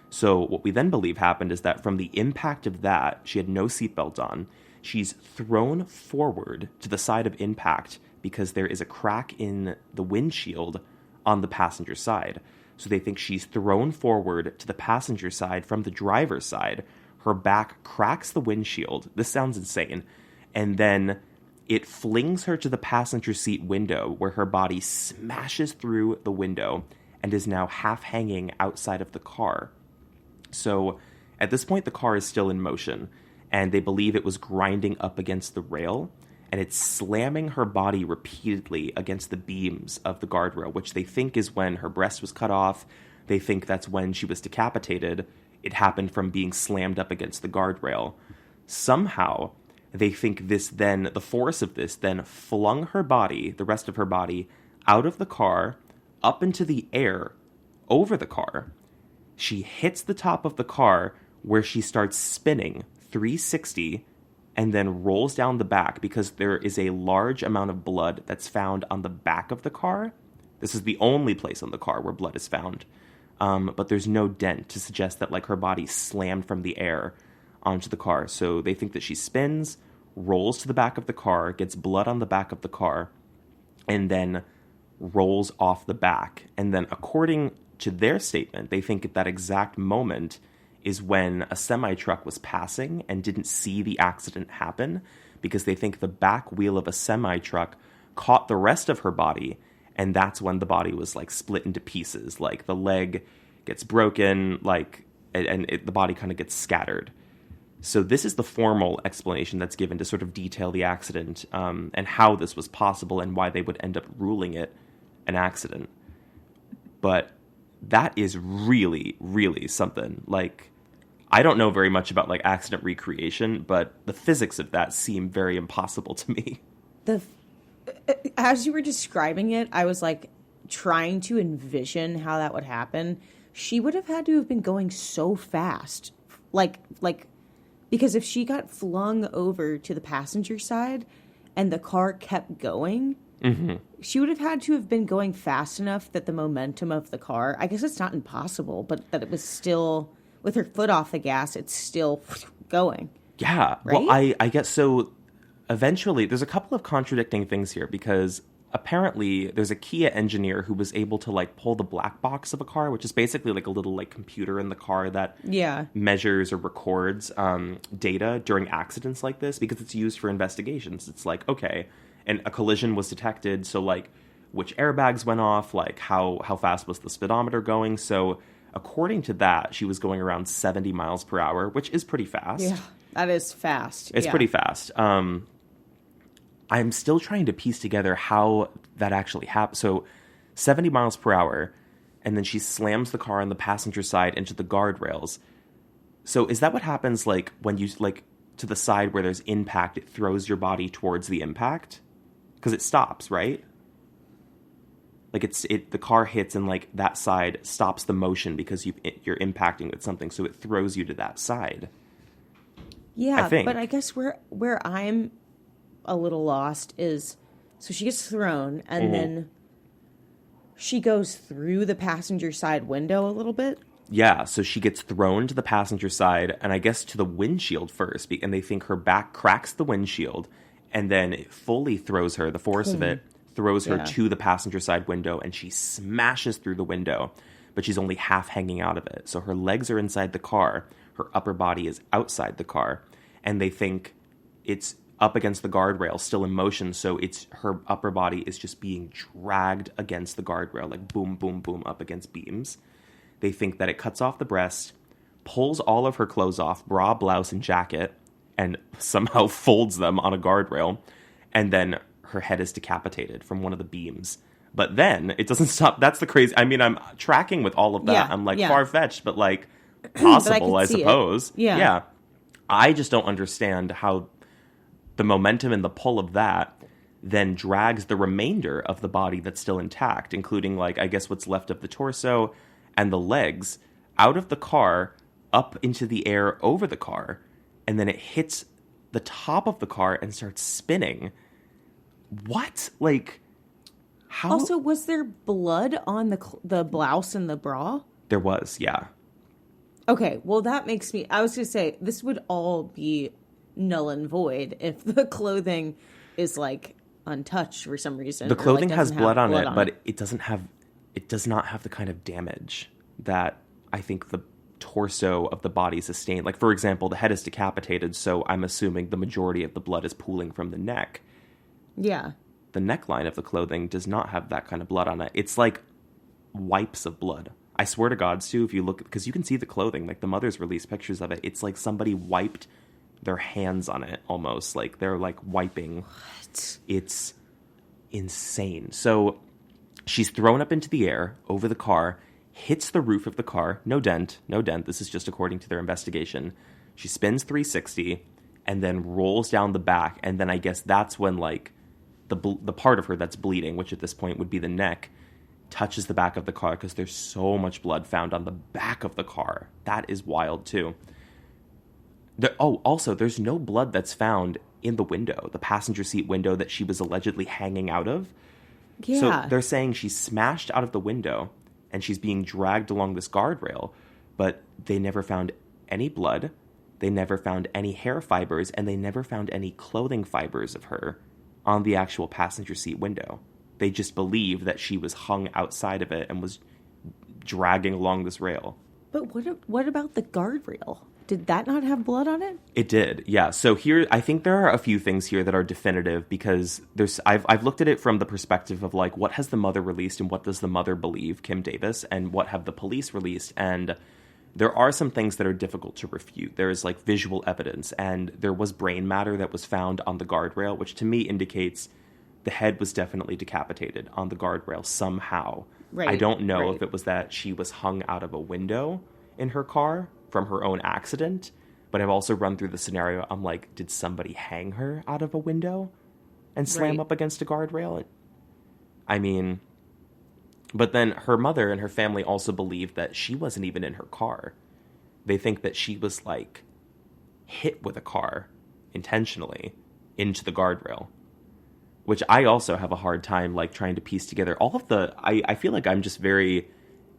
So what we then believe happened is that from the impact of that, she had no seatbelt on. She's thrown forward to the side of impact because there is a crack in the windshield on the passenger side. So they think she's thrown forward to the passenger side from the driver's side. Her back cracks the windshield. This sounds insane. And then it flings her to the passenger seat window where her body smashes through the window and is now half hanging outside of the car. So at this point, the car is still in motion, and they believe it was grinding up against the rail, and it's slamming her body repeatedly against the beams of the guardrail, which they think is when her breast was cut off. They think that's when she was decapitated. It happened from being slammed up against the guardrail. Somehow, they think the force of this then flung her body, the rest of her body, out of the car, up into the air, over the car. She hits the top of the car where she starts spinning 360 and then rolls down the back because there is a large amount of blood that's found on the back of the car. This is the only place on the car where blood is found. But there's no dent to suggest that like her body slammed from the air onto the car. So they think that she spins, rolls to the back of the car, gets blood on the back of the car, and then rolls off the back. And then according to their statement, they think at that exact moment is when a semi-truck was passing and didn't see the accident happen because they think the back wheel of a semi-truck caught the rest of her body, and that's when the body was like split into pieces. Like the leg gets broken, the body kind of gets scattered. So this is the formal explanation that's given to sort of detail the accident and how this was possible and why they would end up ruling it an accident. But that is really, really something. Like, I don't know very much about like accident recreation, but the physics of that seem very impossible to me. As you were describing it, I was like trying to envision how that would happen. she would have had to have been going so fast. Like, because if she got flung over to the passenger side and the car kept going, she would have had to have been going fast enough that the momentum of the car, I guess it's not impossible, but that it was still, with her foot off the gas, it's still going. Yeah. Right? Well, I guess so. Eventually, there's a couple of contradicting things here because apparently there's a Kia engineer who was able to like pull the black box of a car, which is basically like a little like computer in the car that measures or records data during accidents like this because it's used for investigations. It's like, okay, and a collision was detected, so like which airbags went off, like how fast was the speedometer going. So according to that, she was going around 70 miles per hour, which is pretty fast. Yeah, that is fast. It's pretty fast. I'm still trying to piece together how that actually happened. So 70 miles per hour, and then she slams the car on the passenger side into the guardrails. So is that what happens like when you like to the side where there's impact, it throws your body towards the impact? Because it stops, right? Like the car hits and like that side stops the motion because you're impacting with something, so it throws you to that side. Yeah, I think. But I guess where I'm a little lost is, so she gets thrown and then she goes through the passenger side window a little bit. Yeah, so she gets thrown to the passenger side and I guess to the windshield first, and they think her back cracks the windshield and then it fully throws her, the force of it throws her to the passenger side window and she smashes through the window, but she's only half hanging out of it. So her legs are inside the car, her upper body is outside the car, and they think it's up against the guardrail, still in motion, so it's her upper body is just being dragged against the guardrail, like boom, boom, boom, up against beams. They think that it cuts off the breast, pulls all of her clothes off, bra, blouse, and jacket, and somehow folds them on a guardrail, and then her head is decapitated from one of the beams. But then, it doesn't stop. That's the crazy... I mean, I'm tracking with all of that. Yeah, I'm like, yeah. far-fetched, but like, possible, but I suppose. Yeah. I just don't understand how the momentum and the pull of that then drags the remainder of the body that's still intact, including, like, I guess what's left of the torso and the legs, out of the car, up into the air over the car, and then it hits the top of the car and starts spinning. What? Like, how? Also, was there blood on the blouse and the bra? There was, yeah. Okay, well, that makes me... I was going to say, this would all be null and void if the clothing is, like, untouched for some reason. The clothing has blood on it, but it does not have the kind of damage that I think the torso of the body sustained. Like, for example, the head is decapitated, so I'm assuming the majority of the blood is pooling from the neck. Yeah. The neckline of the clothing does not have that kind of blood on it. It's like wipes of blood. I swear to God, Stu, if you look, because you can see the clothing, like the mother's released pictures of it, it's like somebody wiped their hands on it almost. Like they're like wiping. What? It's insane. So she's thrown up into the air over the car, hits the roof of the car. No dent. This is just according to their investigation. She spins 360 and then rolls down the back. And then I guess that's when like the part of her that's bleeding, which at this point would be the neck, touches the back of the car because there's so much blood found on the back of the car. That is wild too. Also, there's no blood that's found in the window, the passenger seat window that she was allegedly hanging out of. Yeah. So they're saying she's smashed out of the window and she's being dragged along this guardrail, but they never found any blood. They never found any hair fibers, and they never found any clothing fibers of her on the actual passenger seat window. They just believe that she was hung outside of it and was dragging along this rail. But what about the guardrail? Did that not have blood on it? It did, yeah. So here, I think there are a few things here that are definitive because I've looked at it from the perspective of like, what has the mother released and what does the mother believe, Kim Davis, and what have the police released? And there are some things that are difficult to refute. There is like visual evidence, and there was brain matter that was found on the guardrail, which to me indicates the head was definitely decapitated on the guardrail somehow. Right. I don't know right. if it was that she was hung out of a window in her car from her own accident, but I've also run through the scenario. I'm like, did somebody hang her out of a window and slam right. up against a guardrail? I mean, But then her mother and her family also believe that she wasn't even in her car. They think that she was, like, hit with a car intentionally into the guardrail, which I also have a hard time, like, trying to piece together all of the... I feel like I'm just very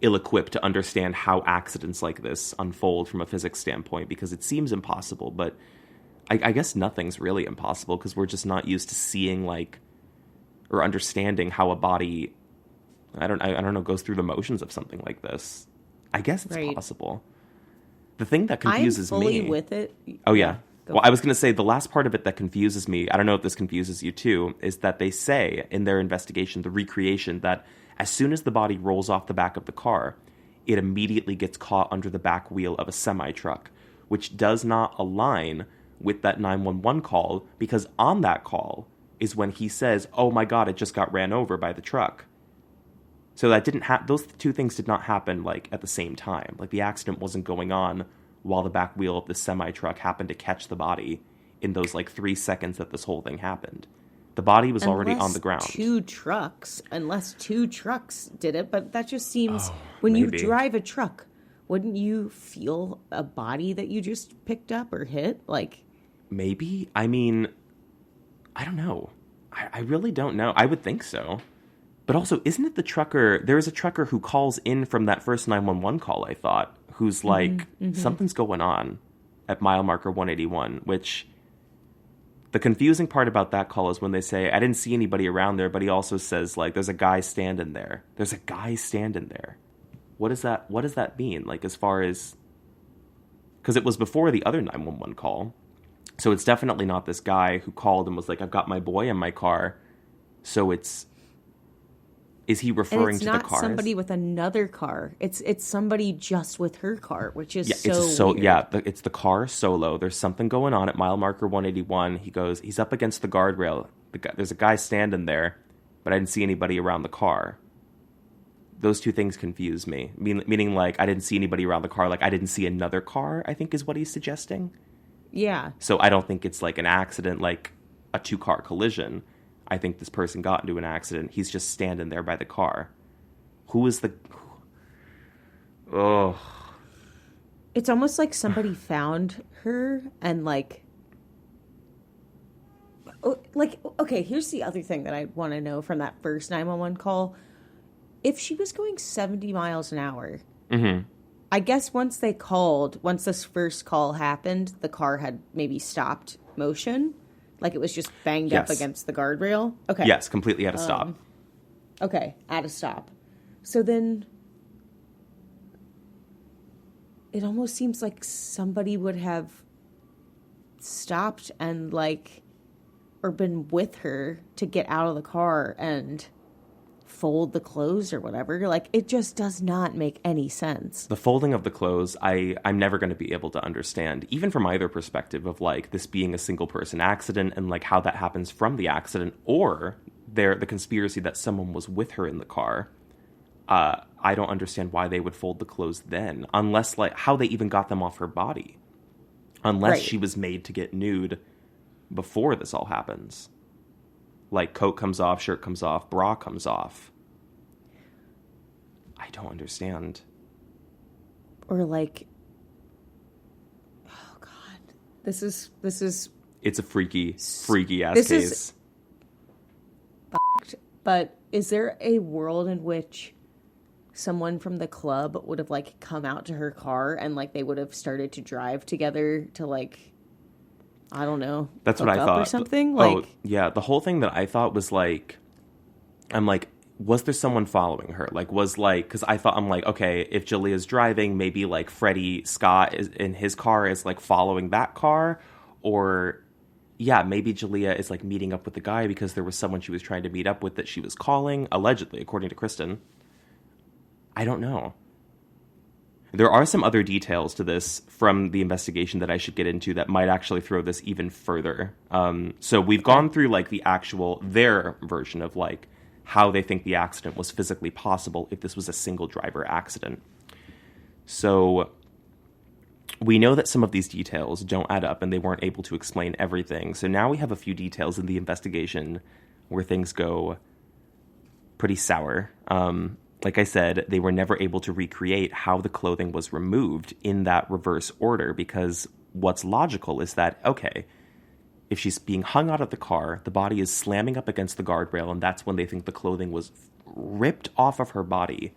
ill-equipped to understand how accidents like this unfold from a physics standpoint, because it seems impossible, but I guess nothing's really impossible because we're just not used to seeing, like, or understanding how a body, I don't know, goes through the motions of something like this. I guess it's possible. The thing that confuses I'm fully me... with it. Oh, yeah. Well, I was going to say the last part of it that confuses me, I don't know if this confuses you too, is that they say in their investigation, the recreation, that as soon as the body rolls off the back of the car, it immediately gets caught under the back wheel of a semi-truck, which does not align with that 911 call, because on that call is when he says, oh my God, it just got ran over by the truck. So that didn't those two things did not happen, like, at the same time. Like, the accident wasn't going on while the back wheel of the semi-truck happened to catch the body in those, like, 3 seconds that this whole thing happened. The body was already on the ground. Unless two trucks did it, but that just seems... when you drive a truck, wouldn't you feel a body that you just picked up or hit? Like... Maybe. I mean, I don't know. I really don't know. I would think so. But also, isn't it the trucker... There is a trucker who calls in from that first 911 call, I thought, who's like, something's going on at mile marker 181, which... The confusing part about that call is when they say, I didn't see anybody around there, but he also says, like, there's a guy standing there. There's a guy standing there. What does that mean? Like, as far as... Because it was before the other 911 call. So it's definitely not this guy who called and was like, I've got my boy in my car. So it's... Is he referring to the cars? It's not somebody with another car. It's somebody just with her car, which is weird. It's the car solo. There's something going on at mile marker 181. He's up against the guardrail. There's a guy standing there, but I didn't see anybody around the car. Those two things confuse me. Meaning, like, I didn't see anybody around the car. Like, I didn't see another car, I think is what he's suggesting. Yeah. So I don't think it's like an accident, like a 2-car collision. I think this person got into an accident. He's just standing there by the car. Who is the... Oh. It's almost like somebody found her and, like... Okay, here's the other thing that I want to know from that first 911 call. If she was going 70 miles an hour, I guess once this first call happened, the car had maybe stopped motion. Like, it was just banged up against the guardrail? Okay. Yes, completely at a stop. Okay, at a stop. So then it almost seems like somebody would have stopped and, like, or been with her to get out of the car and fold the clothes or whatever. Like, it just does not make any sense. The folding of the clothes, I'm never going to be able to understand, even from either perspective of, like, this being a single person accident and, like, how that happens from the accident, or the conspiracy that someone was with her in the car. I don't understand why they would fold the clothes then, unless, like, how they even got them off her body. Unless she was made to get nude before this all happens. Like, coat comes off, shirt comes off, bra comes off. I don't understand. Or, like, oh God, this is. It's a freaky ass case. But is there a world in which someone from the club would have, like, come out to her car and, like, they would have started to drive together to, like, I don't know. That's what I thought. Or something? Like, yeah. The whole thing that I thought was, like, I'm like, was there someone following her? Like, because I thought, I'm like, okay, if Jaleayah's driving, maybe, like, Freddie Scott is in his car is, like, following that car. Or, yeah, maybe Jaleayah is, like, meeting up with the guy because there was someone she was trying to meet up with that she was calling, allegedly, according to Kristen. I don't know. There are some other details to this from the investigation that I should get into that might actually throw this even further. So we've gone through, like, their version of, like, how they think the accident was physically possible if this was a single driver accident. So we know that some of these details don't add up and they weren't able to explain everything. So now we have a few details in the investigation where things go pretty sour. like I said, they were never able to recreate how the clothing was removed in that reverse order, because what's logical is that, okay, if she's being hung out of the car, the body is slamming up against the guardrail, and that's when they think the clothing was ripped off of her body,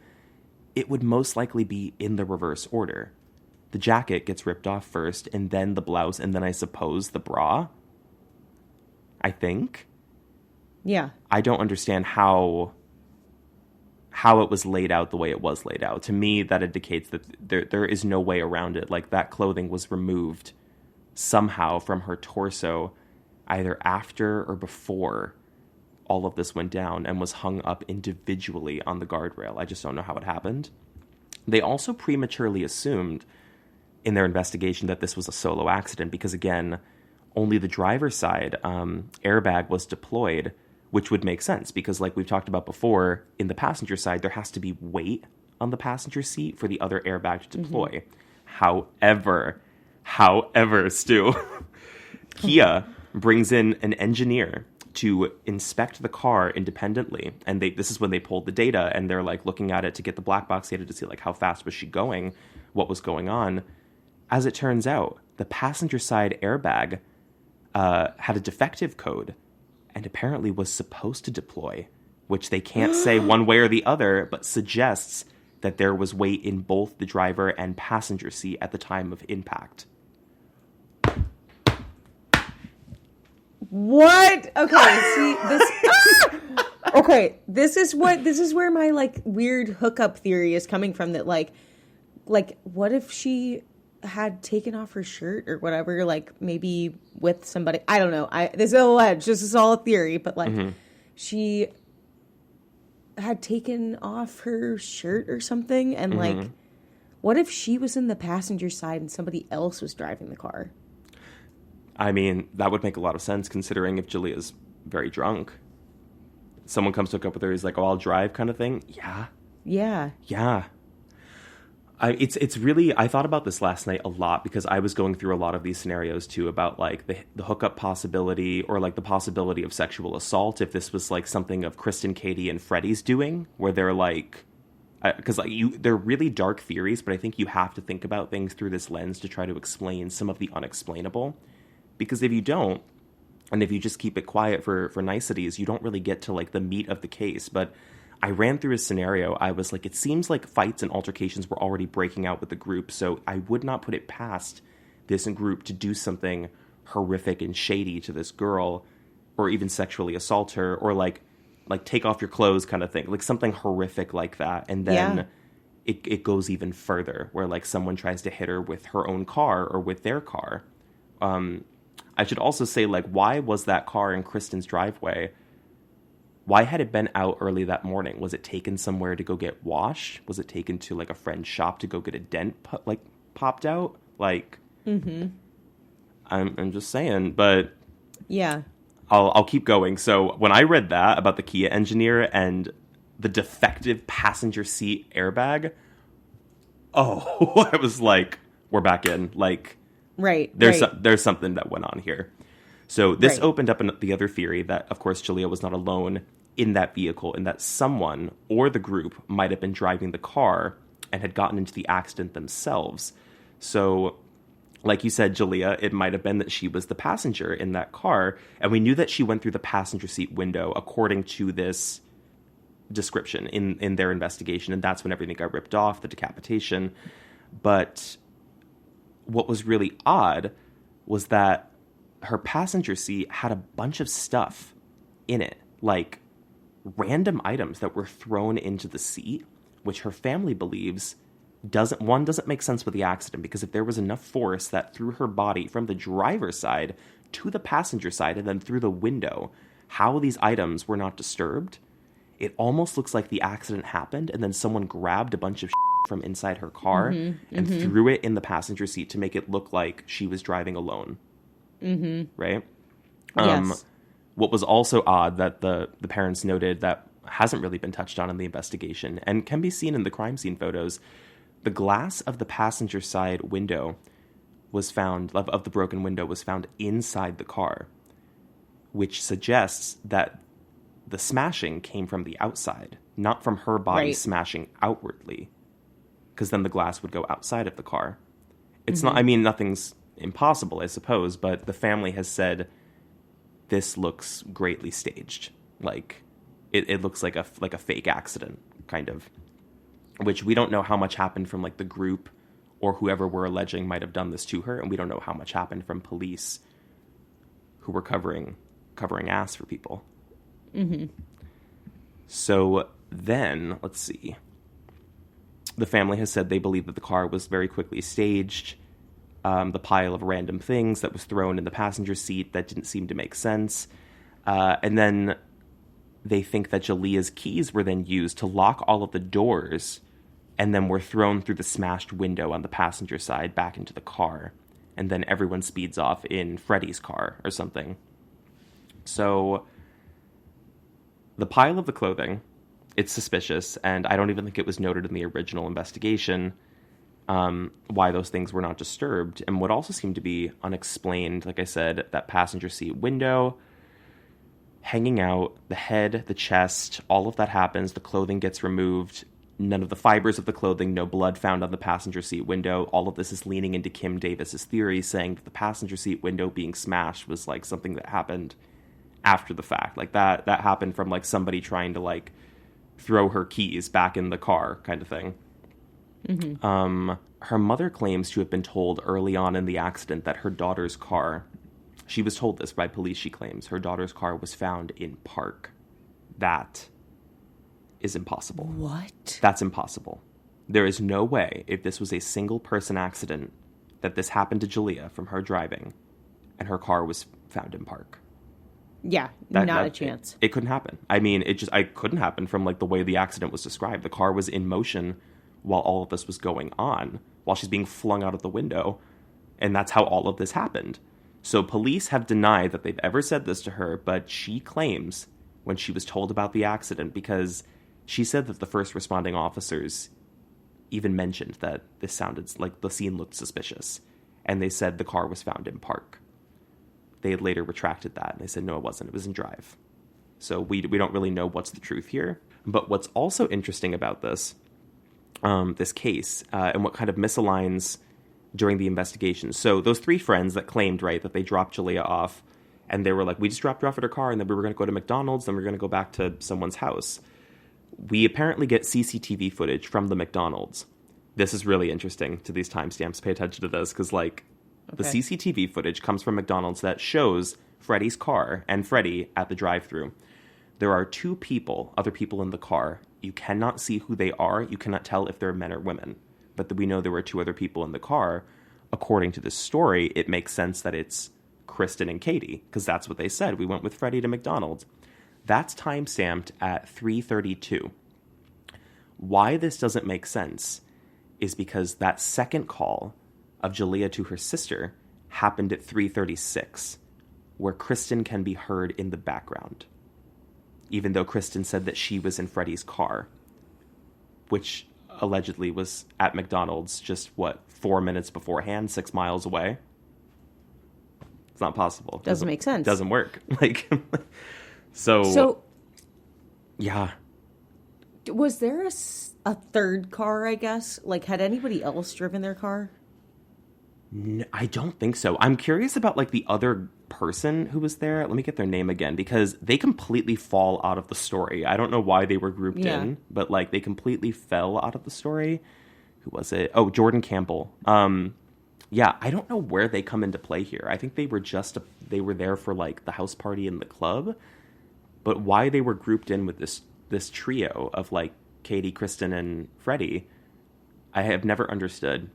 it would most likely be in the reverse order. The jacket gets ripped off first, and then the blouse, and then I suppose the bra. I think. Yeah. I don't understand how it was laid out the way it was laid out. To me, that indicates that there is no way around it. Like, that clothing was removed somehow from her torso, either after or before all of this went down, and was hung up individually on the guardrail. I just don't know how it happened. They also prematurely assumed in their investigation that this was a solo accident because, again, only the driver's side airbag was deployed, which would make sense because, like we've talked about before, in the passenger side, there has to be weight on the passenger seat for the other airbag to deploy. However, Stu, Kia brings in an engineer to inspect the car independently. And this is when they pulled the data, and they're like looking at it to get the black box data to see like how fast was she going, what was going on. As it turns out, the passenger side airbag had a defective code and apparently was supposed to deploy, which they can't say one way or the other, but suggests that there was weight in both the driver and passenger seat at the time of impact. What? Okay, see this. Okay, this is where my like weird hookup theory is coming from. That like, what if she had taken off her shirt or whatever, like maybe with somebody? I don't know. This is alleged. This is all a theory, but like, she had taken off her shirt or something, and like, what if she was in the passenger side and somebody else was driving the car? I mean, that would make a lot of sense considering if Jaleayah's very drunk. Someone comes to hook up with her, he's like, oh, I'll drive kind of thing. Yeah. Yeah. It's really, I thought about this last night a lot because I was going through a lot of these scenarios too about like the hookup possibility or like the possibility of sexual assault if this was like something of Kristen, Katie, and Freddie's doing where they're like, because like they're really dark theories, but I think you have to think about things through this lens to try to explain some of the unexplainable. Because if you don't, and if you just keep it quiet for niceties, you don't really get to like the meat of the case. But I ran through a scenario. I was like, it seems like fights and altercations were already breaking out with the group. So I would not put it past this group to do something horrific and shady to this girl, or even sexually assault her, or like take off your clothes kind of thing, like something horrific like that. And then it goes even further where like someone tries to hit her with her own car or with their car. I should also say, like, why was that car in Kristen's driveway? Why had it been out early that morning? Was it taken somewhere to go get washed? Was it taken to, like, a friend's shop to go get a dent, popped out? Like, I'm just saying, but... Yeah. I'll keep going. So when I read that about the Kia engineer and the defective passenger seat airbag, I was like, we're back in, like... Right. There's something that went on here. So this opened up the other theory that, of course, Jaleayah was not alone in that vehicle and that someone or the group might have been driving the car and had gotten into the accident themselves. So, like you said, Jaleayah, it might have been that she was the passenger in that car, and we knew that she went through the passenger seat window according to this description in their investigation, and that's when everything got ripped off, the decapitation. But... what was really odd was that her passenger seat had a bunch of stuff in it, like random items that were thrown into the seat, which her family believes doesn't make sense with the accident, because if there was enough force that threw her body from the driver's side to the passenger side and then through the window, how these items were not disturbed, it almost looks like the accident happened and then someone grabbed a bunch of from inside her car and threw it in the passenger seat to make it look like she was driving alone. Right? Yes. What was also odd that the parents noted that hasn't really been touched on in the investigation and can be seen in the crime scene photos, the glass of the passenger side window was found, of the broken window, was found inside the car, which suggests that the smashing came from the outside. not from her body Right. smashing outwardly, because then the glass would go outside of the car. It's not, I mean, nothing's impossible, I suppose, but the family has said this looks greatly staged. Like, it looks like a fake accident, kind of. Which we don't know how much happened from, like, the group or whoever we're alleging might have done this to her, and we don't know how much happened from police who were covering ass for people. Mm-hmm. So then, let's see. The family has said they believe that the car was very quickly staged. The pile of random things that was thrown in the passenger seat that didn't seem to make sense. And then they think that Jaleayah's keys were then used to lock all of the doors and then were thrown through the smashed window on the passenger side back into the car. And then everyone speeds off in Freddie's car or something. So the pile of the clothing, it's suspicious, and I don't even think it was noted in the original investigation why those things were not disturbed. And what also seemed to be unexplained, like I said, that passenger seat window hanging out, the head, the chest, all of that happens. The clothing gets removed. None of the fibers of the clothing, no blood found on the passenger seat window. All of this is leaning into Kim Davis's theory, saying that the passenger seat window being smashed was like something that happened after the fact. Like that happened from like somebody trying to like throw her keys back in the car kind of thing. Mm-hmm. Her mother claims to have been told early on in the accident that her daughter's car, she was told this by police, she claims, her daughter's car was found in park. That is impossible. What? That's impossible. There is no way, if this was a single person accident, that this happened to Jaleayah from her driving and her car was found in park. Yeah, not a chance. It couldn't happen. I mean, it couldn't happen from like the way the accident was described. The car was in motion while all of this was going on, while she's being flung out of the window, and that's how all of this happened. So police have denied that they've ever said this to her, but she claims when she was told about the accident, because she said that the first responding officers even mentioned that this sounded like the scene looked suspicious, and they said the car was found in park. They had later retracted that, and they said, no, it wasn't. It was in drive. So we don't really know what's the truth here. But what's also interesting about this case, and what kind of misaligns during the investigation. So those three friends that claimed, right, that they dropped Jaleayah off, and they were like, we just dropped her off at her car, and then we were going to go to McDonald's, then we were going to go back to someone's house. We apparently get CCTV footage from the McDonald's. This is really interesting to these timestamps. Pay attention to this, because, like, the CCTV footage comes from McDonald's that shows Freddie's car and Freddie at the drive-thru. There are two people, other people in the car. You cannot see who they are. You cannot tell if they're men or women. But we know there were two other people in the car. According to this story, it makes sense that it's Kristen and Katie, because that's what they said. We went with Freddie to McDonald's. That's timestamped at 3:32. Why this doesn't make sense is because that second call of Jaleayah to her sister happened at 3:36, where Kristen can be heard in the background, even though Kristen said that she was in Freddie's car, which allegedly was at McDonald's just, 4 minutes beforehand, 6 miles away. It's not possible. Doesn't make sense. Doesn't work. Like, so yeah. Was there a third car, I guess? Like, had anybody else driven their car? No, I don't think so. I'm curious about, like, the other person who was there. Let me get their name again, because they completely fall out of the story. I don't know why they were grouped in, but, like, they completely fell out of the story. Who was it? Oh, Jordan Campbell. Yeah, I don't know where they come into play here. I think they were they were there for, like, the house party in the club. But why they were grouped in with this trio of, like, Katie, Kristen, and Freddie, I have never understood.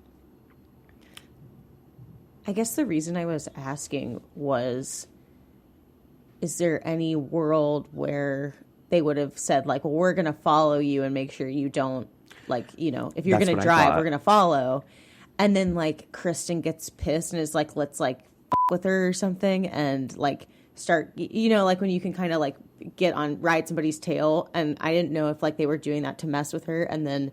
I guess the reason I was asking was, is there any world where they would have said, like, well, we're going to follow you and make sure you don't, like, you know, if you're going to drive, we're going to follow. And then, like, Kristen gets pissed and is like, let's, like, with her or something and, like, start, you know, like when you can kind of, like, ride somebody's tail. And I didn't know if, like, they were doing that to mess with her. And then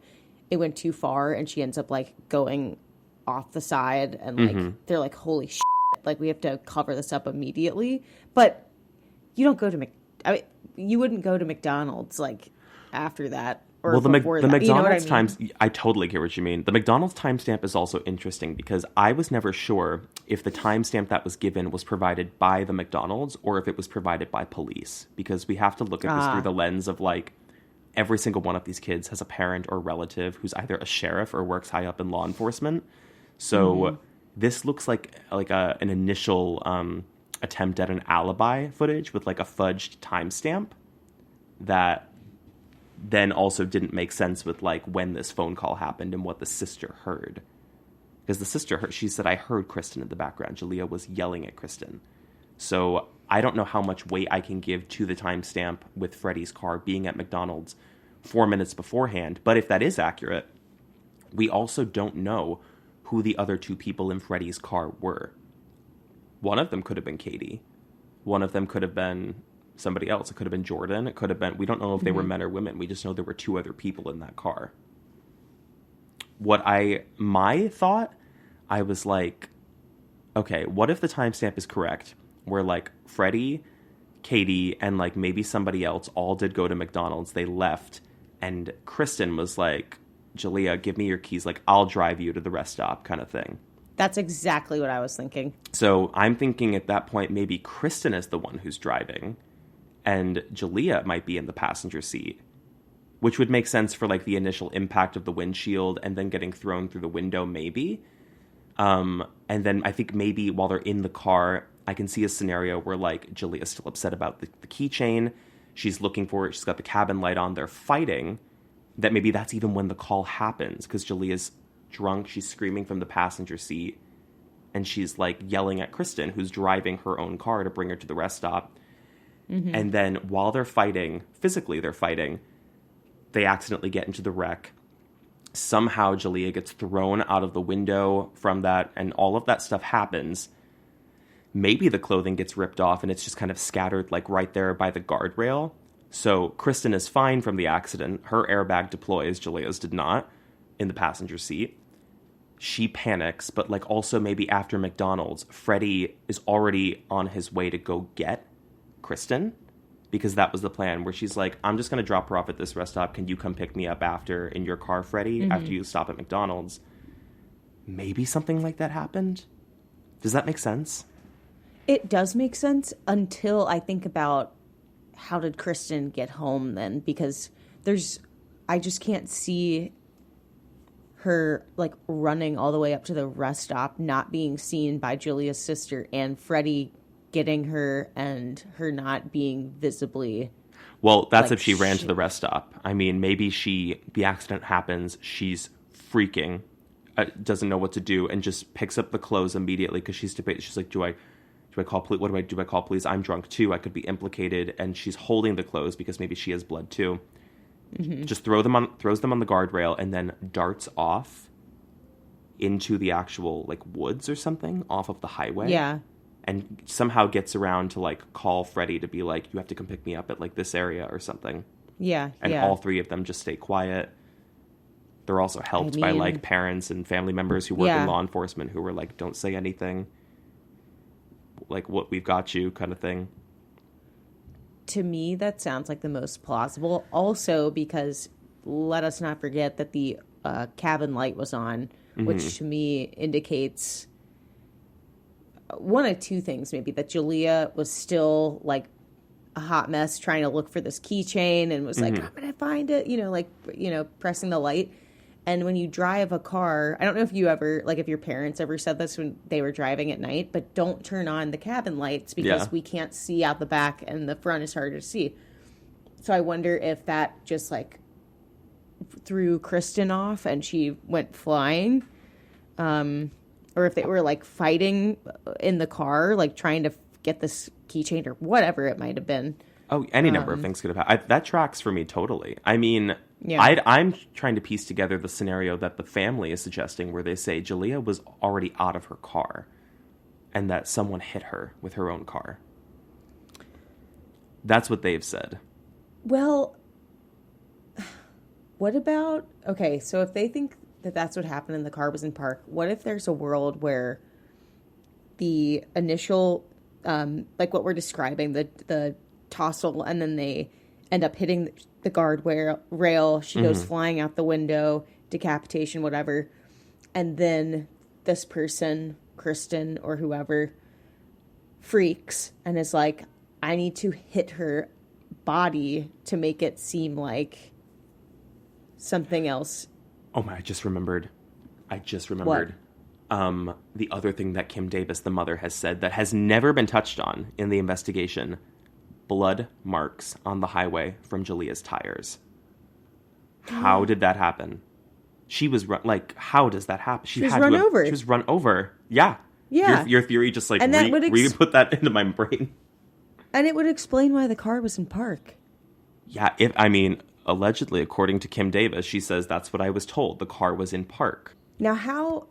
it went too far and she ends up, like, going off the side and, like, they're like, holy shit, like, we have to cover this up immediately. But you don't go to you wouldn't go to McDonald's, like, after that. Or Well, the before that. McDonald's You know what I mean? times, I totally get what you mean. The McDonald's timestamp is also interesting because I was never sure if the timestamp that was given was provided by the McDonald's or if it was provided by police, because we have to look at this through the lens of like every single one of these kids has a parent or relative who's either a sheriff or works high up in law enforcement. So this looks like an initial attempt at an alibi footage with like a fudged timestamp that then also didn't make sense with like when this phone call happened and what the sister heard. Because the sister heard, she said, I heard Kristen in the background. Jaleayah was yelling at Kristen. So I don't know how much weight I can give to the timestamp with Freddie's car being at McDonald's 4 minutes beforehand. But if that is accurate, we also don't know who the other two people in Freddie's car were. One of them could have been Katie. One of them could have been somebody else. It could have been Jordan. It could have been, we don't know if they were men or women. We just know there were two other people in that car. My thought, I was like, okay, what if the timestamp is correct? Where like Freddie, Katie, and like maybe somebody else all did go to McDonald's. They left and Kristen was like, Jaleayah, give me your keys. Like, I'll drive you to the rest stop kind of thing. That's exactly what I was thinking. So I'm thinking at that point, maybe Kristen is the one who's driving and Jaleayah might be in the passenger seat, which would make sense for like the initial impact of the windshield and then getting thrown through the window, maybe. And then I think maybe while they're in the car, I can see a scenario where like Jaleayah's still upset about the keychain. She's looking for it. She's got the cabin light on. They're fighting. That maybe that's even when the call happens because Jaleayah's drunk. She's screaming from the passenger seat and she's like yelling at Kristen, who's driving her own car to bring her to the rest stop. Mm-hmm. And then while they're fighting, physically they're fighting, they accidentally get into the wreck. Somehow Jaleayah gets thrown out of the window from that, and all of that stuff happens. Maybe the clothing gets ripped off and it's just kind of scattered like right there by the guardrail. So Kristen is fine from the accident. Her airbag deploys. Jaleayah's did not in the passenger seat. She panics, but like also maybe after McDonald's, Freddie is already on his way to go get Kristen, because that was the plan where she's like, I'm just going to drop her off at this rest stop. Can you come pick me up after in your car, Freddie, after you stop at McDonald's? Maybe something like that happened. Does that make sense? It does make sense until I think about how did Kristen get home then, because I just can't see her like running all the way up to the rest stop, not being seen by Jaleayah's sister and Freddie getting her and her not being visibly. Well, that's like, if she ran to the rest stop. I mean, maybe the accident happens, she's freaking, doesn't know what to do, and just picks up the clothes immediately because she's debating. She's like, do I call police? What do I do? I call police? I'm drunk too. I could be implicated. And she's holding the clothes because maybe she has blood too. Mm-hmm. Just throws them on the guardrail and then darts off into the actual like woods or something off of the highway. Yeah. And somehow gets around to like call Freddie to be like, you have to come pick me up at like this area or something. Yeah. And all three of them just stay quiet. They're also helped by like parents and family members who work in law enforcement who were like, don't say anything. Like, what, we've got you kind of thing. To me, that sounds like the most plausible. Also, because let us not forget that the cabin light was on, which to me indicates one of two things, maybe that Jaleayah was still like a hot mess trying to look for this keychain and was like, I'm going to find it, pressing the light. And when you drive a car, I don't know if you ever, like if your parents ever said this when they were driving at night, but don't turn on the cabin lights because we can't see out the back and the front is harder to see. So I wonder if that just like threw Kristen off and she went flying. Or if they were like fighting in the car, like trying to get this keychain or whatever it might have been. Oh, any number of things could have happened. That tracks for me totally. I mean, I'm trying to piece together the scenario that the family is suggesting where they say Jaleayah was already out of her car and that someone hit her with her own car. That's what they've said. Well, what about... Okay, so if they think that that's what happened and the car was in park, what if there's a world where the initial, like what we're describing, the tussle, and then they end up hitting the guard rail. She goes flying out the window, decapitation, whatever. And then this person, Kristen or whoever, freaks and is like, I need to hit her body to make it seem like something else. Oh my, I just remembered. What? The other thing that Kim Davis, the mother, has said that has never been touched on in the investigation: blood marks on the highway from Jaleayah's tires. How did that happen? She was how does that happen? She was run over. She was run over. Yeah. Yeah. Your theory just like and that would put that into my brain. And it would explain why the car was in park. Yeah, allegedly, according to Kim Davis, she says that's what I was told. The car was in park. Now, how?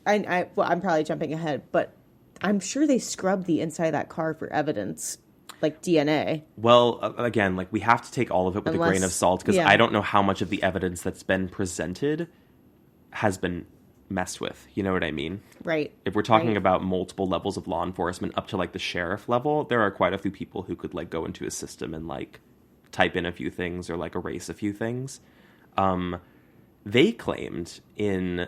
I'm probably jumping ahead, but I'm sure they scrubbed the inside of that car for evidence, like DNA. Well, again, we have to take all of it with a grain of salt, because I don't know how much of the evidence that's been presented has been messed with. You know what I mean? Right. If we're talking about multiple levels of law enforcement up to the sheriff level, there are quite a few people who could go into a system and type in a few things or erase a few things. They claimed in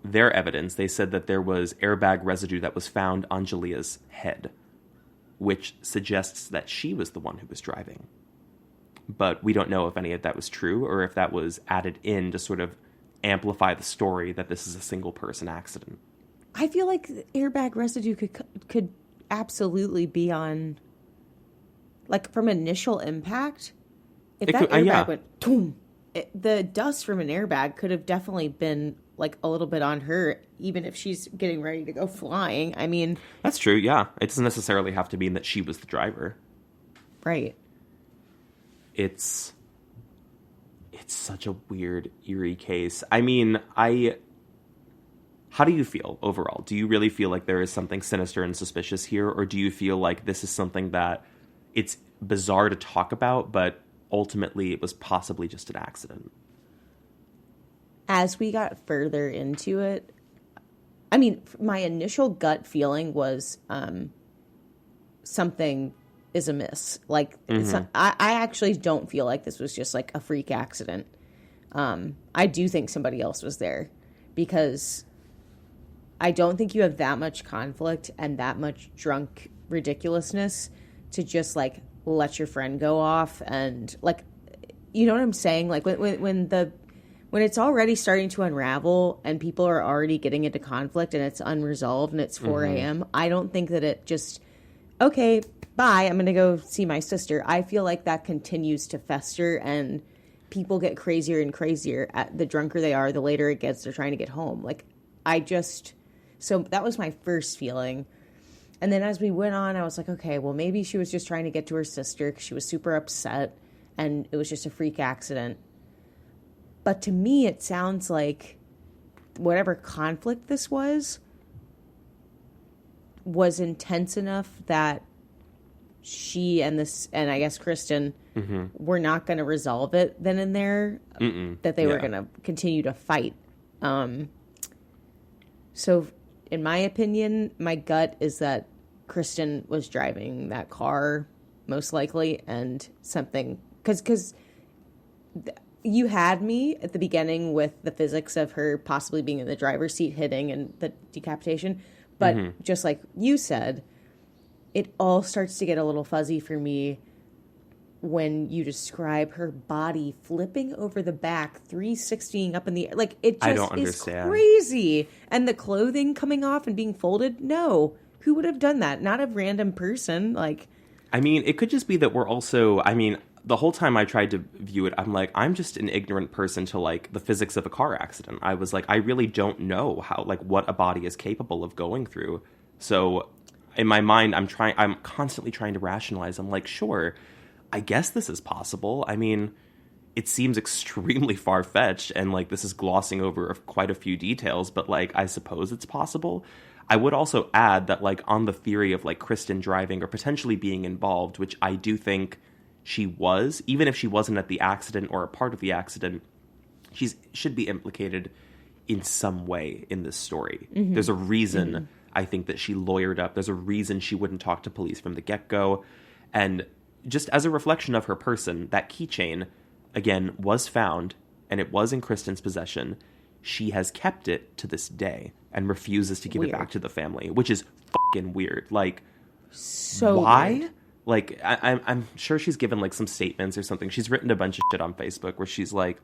their evidence, they said that there was airbag residue that was found on Jaleayah's head, which suggests that she was the one who was driving. But we don't know if any of that was true or if that was added in to sort of amplify the story that this is a single person accident. I feel like the airbag residue could absolutely be on, from initial impact. If that airbag went, boom, the dust from an airbag could have definitely been a little bit on her, even if she's getting ready to go flying. I mean, that's true. Yeah, it doesn't necessarily have to mean that she was the driver. Right. It's such a weird, eerie case. I mean, how do you feel overall? Do you really feel like there is something sinister and suspicious here, or do you feel like this is something that it's bizarre to talk about, but ultimately it was possibly just an accident? As we got further into it, I mean, my initial gut feeling was something is amiss. I actually don't feel like this was just a freak accident. I do think somebody else was there, because I don't think you have that much conflict and that much drunk ridiculousness to just let your friend go off and you know what I'm saying? When it's already starting to unravel and people are already getting into conflict and it's unresolved and it's 4 a.m., I don't think that it just, okay, bye, I'm going to go see my sister. I feel like that continues to fester and people get crazier and crazier. The drunker they are, the later it gets, they're trying to get home. So that was my first feeling. And then as we went on, I was like, okay, well, maybe she was just trying to get to her sister because she was super upset and it was just a freak accident. But to me, it sounds like whatever conflict this was intense enough that she and I guess Kristen were not going to resolve it then and there, that they were going to continue to fight. So in my opinion, my gut is that Kristen was driving that car most likely, and something, because you had me at the beginning with the physics of her possibly being in the driver's seat hitting and the decapitation. But just like you said, it all starts to get a little fuzzy for me when you describe her body flipping over the back, 360ing up in the air. It just is crazy. And the clothing coming off and being folded. No. Who would have done that? Not a random person. I mean, it could just be that we're also, the whole time I tried to view it, I'm just an ignorant person to the physics of a car accident. I was I really don't know how, what a body is capable of going through. So in my mind, I'm constantly trying to rationalize. I'm sure, I guess this is possible. I mean, it seems extremely far-fetched and this is glossing over quite a few details, but I suppose it's possible. I would also add that on the theory of Kristen driving or potentially being involved, which I do think she was, even if she wasn't at the accident or a part of the accident, she should be implicated in some way in this story. There's a reason I think that she lawyered up. There's a reason she wouldn't talk to police from the get-go. And just as a reflection of her person, that keychain, again, was found, and it was in Kristen's possession. She has kept it to this day and refuses to give it back to the family, which is fucking weird. Like, so why? Weird. Like, I'm sure she's given, like, some statements or something. She's written a bunch of shit on Facebook where she's like,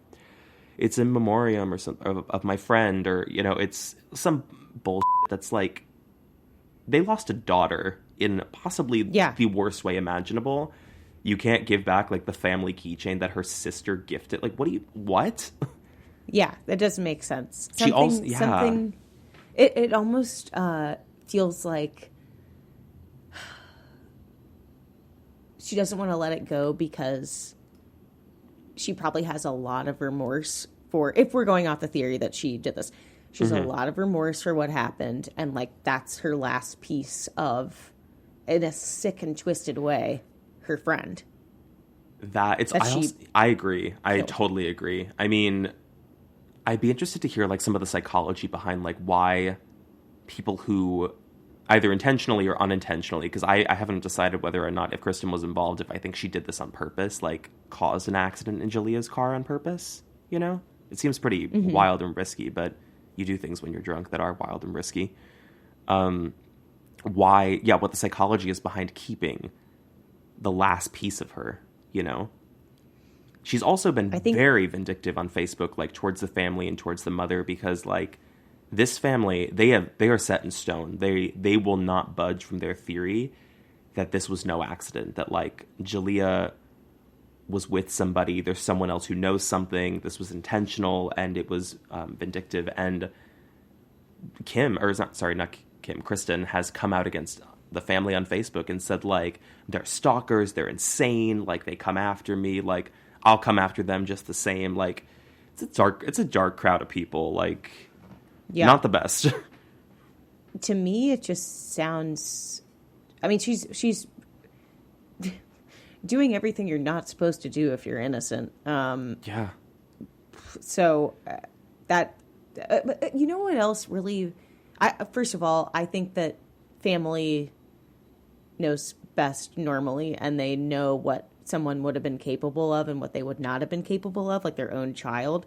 it's in memoriam or something of my friend, or, you know, it's some bullshit that's like, they lost a daughter in possibly the worst way imaginable. You can't give back, like, the family keychain that her sister gifted. Like, what? Yeah, that doesn't make sense. Something, it almost feels like she doesn't want to let it go because she probably has a lot of remorse for, if we're going off the theory that she did this, she has a lot of remorse for what happened, and, like, that's her last piece of, in a sick and twisted way, her friend. I agree. I totally agree. I mean, I'd be interested to hear, like, some of the psychology behind, like, why people who either intentionally or unintentionally, because I haven't decided whether or not, if Kristen was involved, if I think she did this on purpose, like, caused an accident in Jaleayah's car on purpose, you know? It seems pretty wild and risky, but you do things when you're drunk that are wild and risky. What the psychology is behind keeping the last piece of her, you know? She's also been very vindictive on Facebook, like, towards the family and towards the mother, because, like, this family, they are set in stone. They will not budge from their theory that this was no accident, that, like, Jaleayah was with somebody, there's someone else who knows something, this was intentional, and it was vindictive. And Kristen has come out against the family on Facebook and said, like, they're stalkers, they're insane, like, they come after me, like, I'll come after them just the same. Like, it's a dark crowd of people, like, not the best. To me, it just sounds, I mean, she's doing everything you're not supposed to do if you're innocent. So that, you know what else really, first of all, I think that family knows best normally, and they know what someone would have been capable of and what they would not have been capable of, like their own child.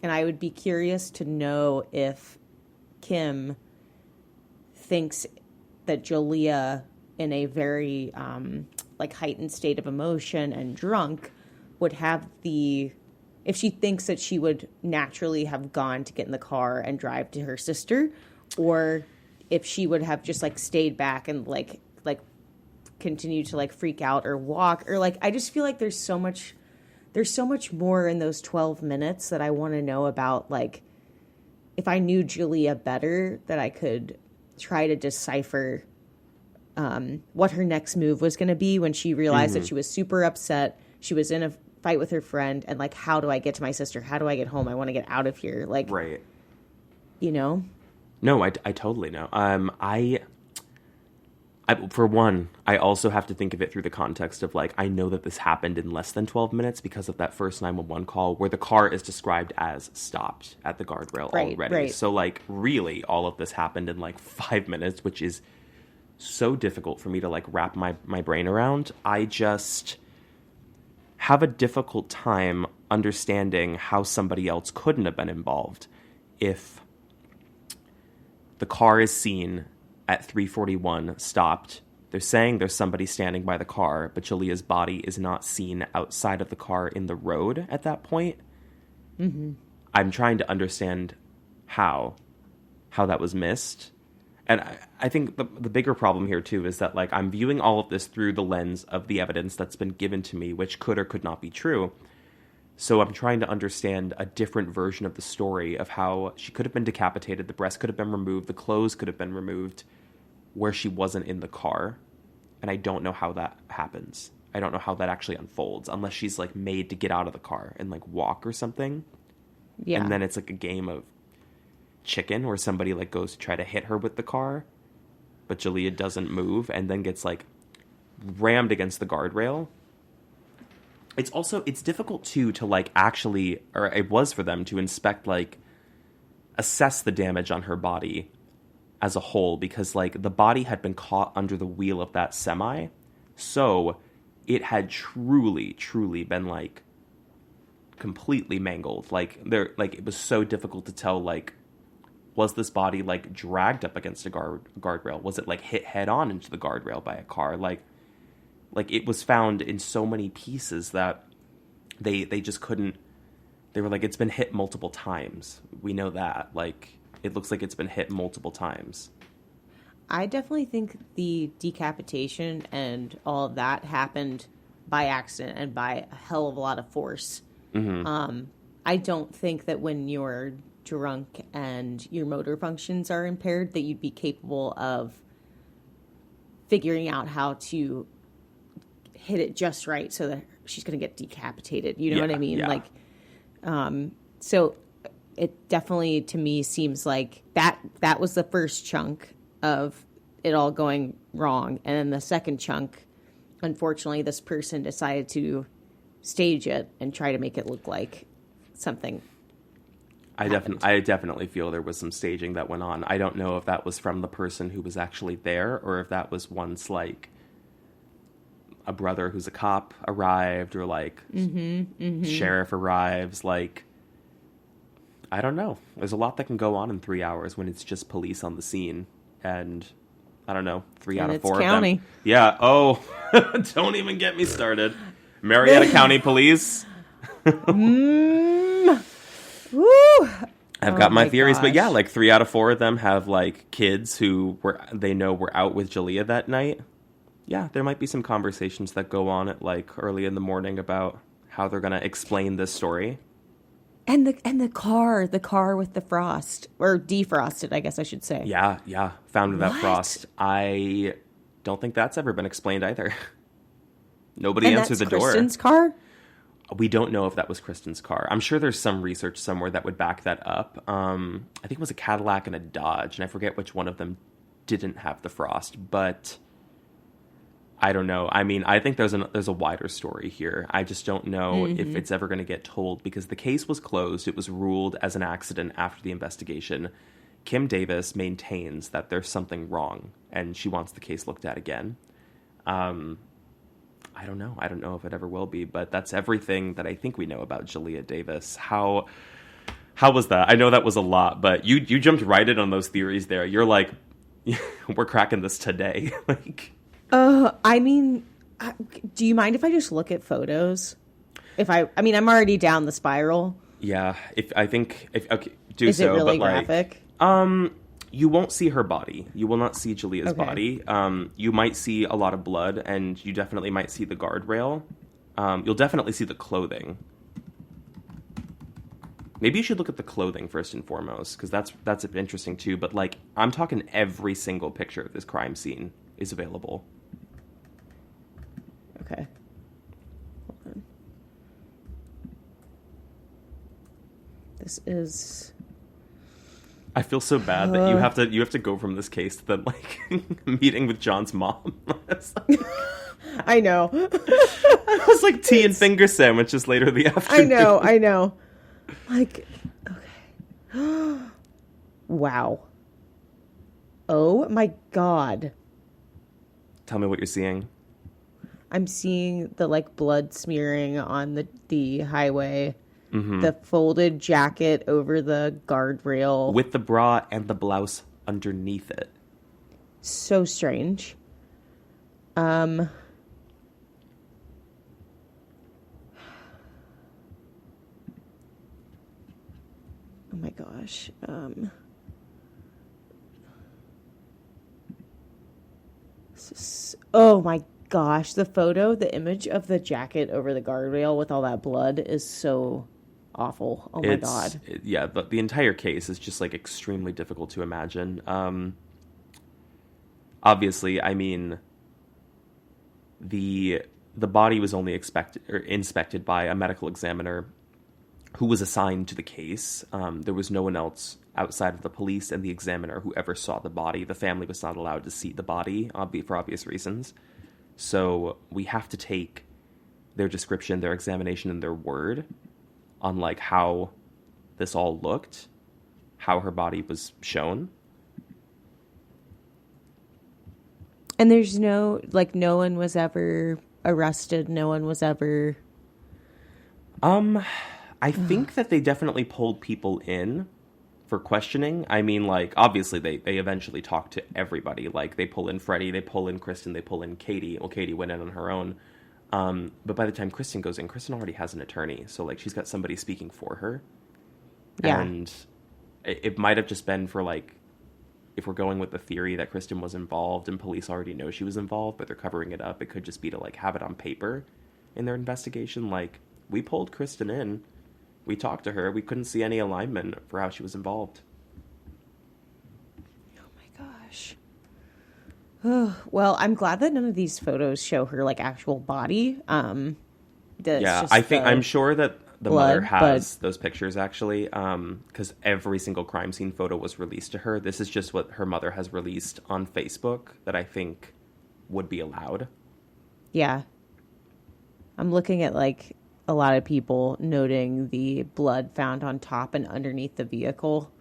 And I would be curious to know if Kim thinks that Jaleayah, in a very like heightened state of emotion and drunk, would have if she thinks that she would naturally have gone to get in the car and drive to her sister, or if she would have just, like, stayed back and like continue to, like, freak out or walk, or, like, I just feel like there's so much more in those 12 minutes that I want to know about. Like, if I knew Jaleayah better, that I could try to decipher what her next move was going to be when she realized that she was super upset. She was in a fight with her friend, and, like, how do I get to my sister? How do I get home? I want to get out of here. Like, right. You know? No, I totally know. For one, I also have to think of it through the context of, like, I know that this happened in less than 12 minutes because of that first 911 call where the car is described as stopped at the guardrail already. Right. So, like, really, all of this happened in, like, 5 minutes, which is so difficult for me to, like, wrap my brain around. I just have a difficult time understanding how somebody else couldn't have been involved if the car is seen at 3:41, stopped. They're saying there's somebody standing by the car, but Jaleayah's body is not seen outside of the car in the road at that point. Mm-hmm. I'm trying to understand how that was missed. And I think the bigger problem here, too, is that, like, I'm viewing all of this through the lens of the evidence that's been given to me, which could or could not be true. So I'm trying to understand a different version of the story of how she could have been decapitated, the breast could have been removed, the clothes could have been removed, where she wasn't in the car. And I don't know how that happens. I don't know how that actually unfolds, unless she's, like, made to get out of the car and, like, walk or something. Yeah. And then it's, like, a game of chicken where somebody, like, goes to try to hit her with the car, but Jaleayah doesn't move and then gets, like, rammed against the guardrail. It's difficult, too, to, like, actually, or it was for them to inspect, like, assess the damage on her body as a whole, because, like, the body had been caught under the wheel of that semi. So it had truly, truly been like completely mangled. Like it was so difficult to tell, like, was this body like dragged up against a guardrail? Was it like hit head on into the guardrail by a car? Like it was found in so many pieces that they just couldn't. They were like, it's been hit multiple times. We know that. Like, it looks like it's been hit multiple times. I definitely think the decapitation and all of that happened by accident and by a hell of a lot of force. Mm-hmm. I don't think that when you're drunk and your motor functions are impaired that you'd be capable of figuring out how to hit it just right so that she's going to get decapitated. You know what I mean? Yeah. Like, so it definitely to me seems like that was the first chunk of it all going wrong. And then the second chunk, unfortunately, this person decided to stage it and try to make it look like something. I definitely feel there was some staging that went on. I don't know if that was from the person who was actually there or if that was once like a brother who's a cop arrived or like sheriff arrives. Like, I don't know. There's a lot that can go on in 3 hours when it's just police on the scene. And I don't know, 3 out of 4 county. of them. Yeah. Oh, don't even get me started. Marietta County Police. Woo! I've got my theories, gosh. but yeah, like 3 out of 4 of them have like kids who were out with Jaleayah that night. Yeah, there might be some conversations that go on at like early in the morning about how they're gonna explain this story. And the car with the frost or defrosted, I guess I should say. Yeah, found without What? frost. I don't think that's ever been explained either. Nobody answered the door. Kristen's car? We don't know if that was Kristen's car. I'm sure there's some research somewhere that would back that up. I think it was a Cadillac and a Dodge, and I forget which one of them didn't have the frost, but I don't know. I mean, I think there's a wider story here. I just don't know if it's ever going to get told because the case was closed. It was ruled as an accident after the investigation. Kim Davis maintains that there's something wrong, and she wants the case looked at again. I don't know. I don't know if it ever will be, but that's everything that I think we know about Jaleayah Davis. How was that? I know that was a lot, but you jumped right in on those theories there. You're like, we're cracking this today. Like, I mean, do you mind if I just look at photos? I'm already down the spiral. yeah, if okay, do Is so. it really but like, graphic? You won't see her body. You will not see Jaleayah's body. You might see a lot of blood, and you definitely might see the guardrail. You'll definitely see the clothing. Maybe you should look at the clothing first and foremost, because that's interesting too. But like, I'm talking every single picture of this crime scene is available. Okay. Hold on. This is... I feel so bad that you have to go from this case to then like meeting with John's mom. I know. It was like tea and finger sandwiches later in the afternoon. I know. Like, okay. Wow. Oh my God. Tell me what you're seeing. I'm seeing the like blood smearing on the highway. The folded jacket over the guardrail. With the bra and the blouse underneath it. So strange. Oh my gosh. Oh my gosh. The image of the jacket over the guardrail with all that blood is so awful. Oh my God. Yeah, but the entire case is just like extremely difficult to imagine. Obviously, I mean, the body was only inspected by a medical examiner who was assigned to the case. There was no one else outside of the police and the examiner who ever saw the body. The family was not allowed to see the body for obvious reasons. So we have to take their description, their examination, and their word on like how this all looked, how her body was shown. And there's no one was ever arrested. No one was ever... I think that they definitely pulled people in for questioning. I mean, like, obviously they eventually talk to everybody. Like, they pull in Freddie, they pull in Kristen, they pull in Katie. Well, Katie went in on her own. But by the time Kristen goes in, Kristen already has an attorney. So, like, she's got somebody speaking for her. Yeah. And it might have just been for, like, if we're going with the theory that Kristen was involved and police already know she was involved, but they're covering it up, it could just be to, like, have it on paper in their investigation. Like, we pulled Kristen in. We talked to her. We couldn't see any alignment for how she was involved. Oh my gosh. Well, I'm glad that none of these photos show her like actual body. I'm sure that the mother has those pictures actually, because every single crime scene photo was released to her. This is just what her mother has released on Facebook that I think would be allowed. Yeah. I'm looking at like a lot of people noting the blood found on top and underneath the vehicle.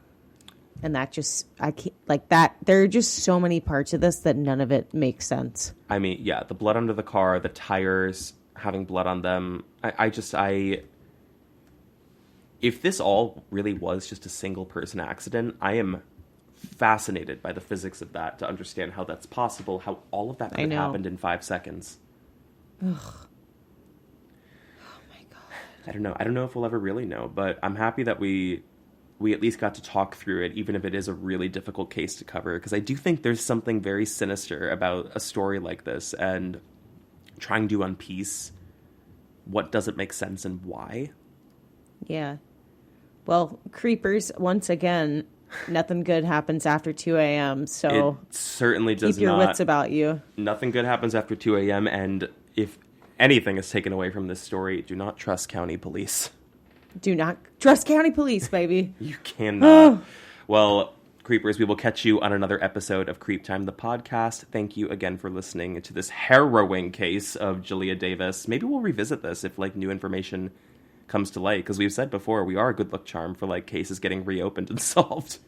And that just, I can't, like that, there are just so many parts of this that none of it makes sense. I mean, yeah, the blood under the car, the tires having blood on them. If this all really was just a single person accident, I am fascinated by the physics of that to understand how that's possible, how all of that could have happened in 5 seconds. Ugh. I don't know if we'll ever really know, but I'm happy that we at least got to talk through it, even if it is a really difficult case to cover, because I do think there's something very sinister about a story like this and trying to unpiece what doesn't make sense and why. Yeah. Well, creepers, once again, nothing good happens after 2 a.m., so it certainly does not. Keep your wits about you. Nothing good happens after 2 a.m., and if anything is taken away from this story, do not trust county police. Do not trust county police, baby. You cannot. Well, creepers, we will catch you on another episode of CreepTime, the podcast. Thank you again for listening to this harrowing case of Jaleayah Davis. Maybe we'll revisit this if, like, new information comes to light, because we've said before, we are a good luck charm for, like, cases getting reopened and solved.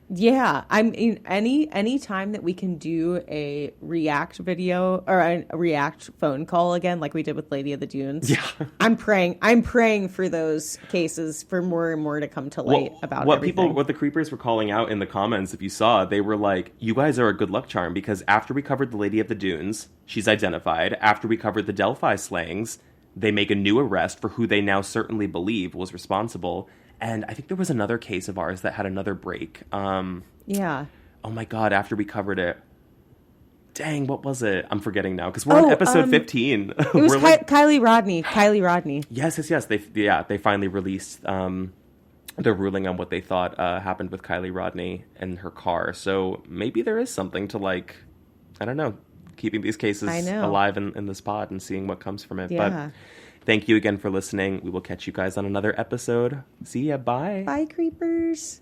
Yeah, I mean, any time that we can do a react video or a react phone call again, like we did with Lady of the Dunes. Yeah, I'm praying for those cases for more and more to come to light about what everything. What the creepers were calling out in the comments, if you saw, they were like, "You guys are a good luck charm," because after we covered the Lady of the Dunes, she's identified. After we covered the Delphi slayings, they make a new arrest for who they now certainly believe was responsible. And I think there was another case of ours that had another break. Yeah. Oh my God, after we covered it. Dang, what was it? I'm forgetting now, because we're on episode 15. It was Kylie Rodney. Kylie Rodney. Yes. They finally released the ruling on what they thought happened with Kylie Rodney and her car. So maybe there is something to, like, I don't know, keeping these cases alive in this pod and seeing what comes from it. Yeah. But thank you again for listening. We will catch you guys on another episode. See ya. Bye. Bye, creepers.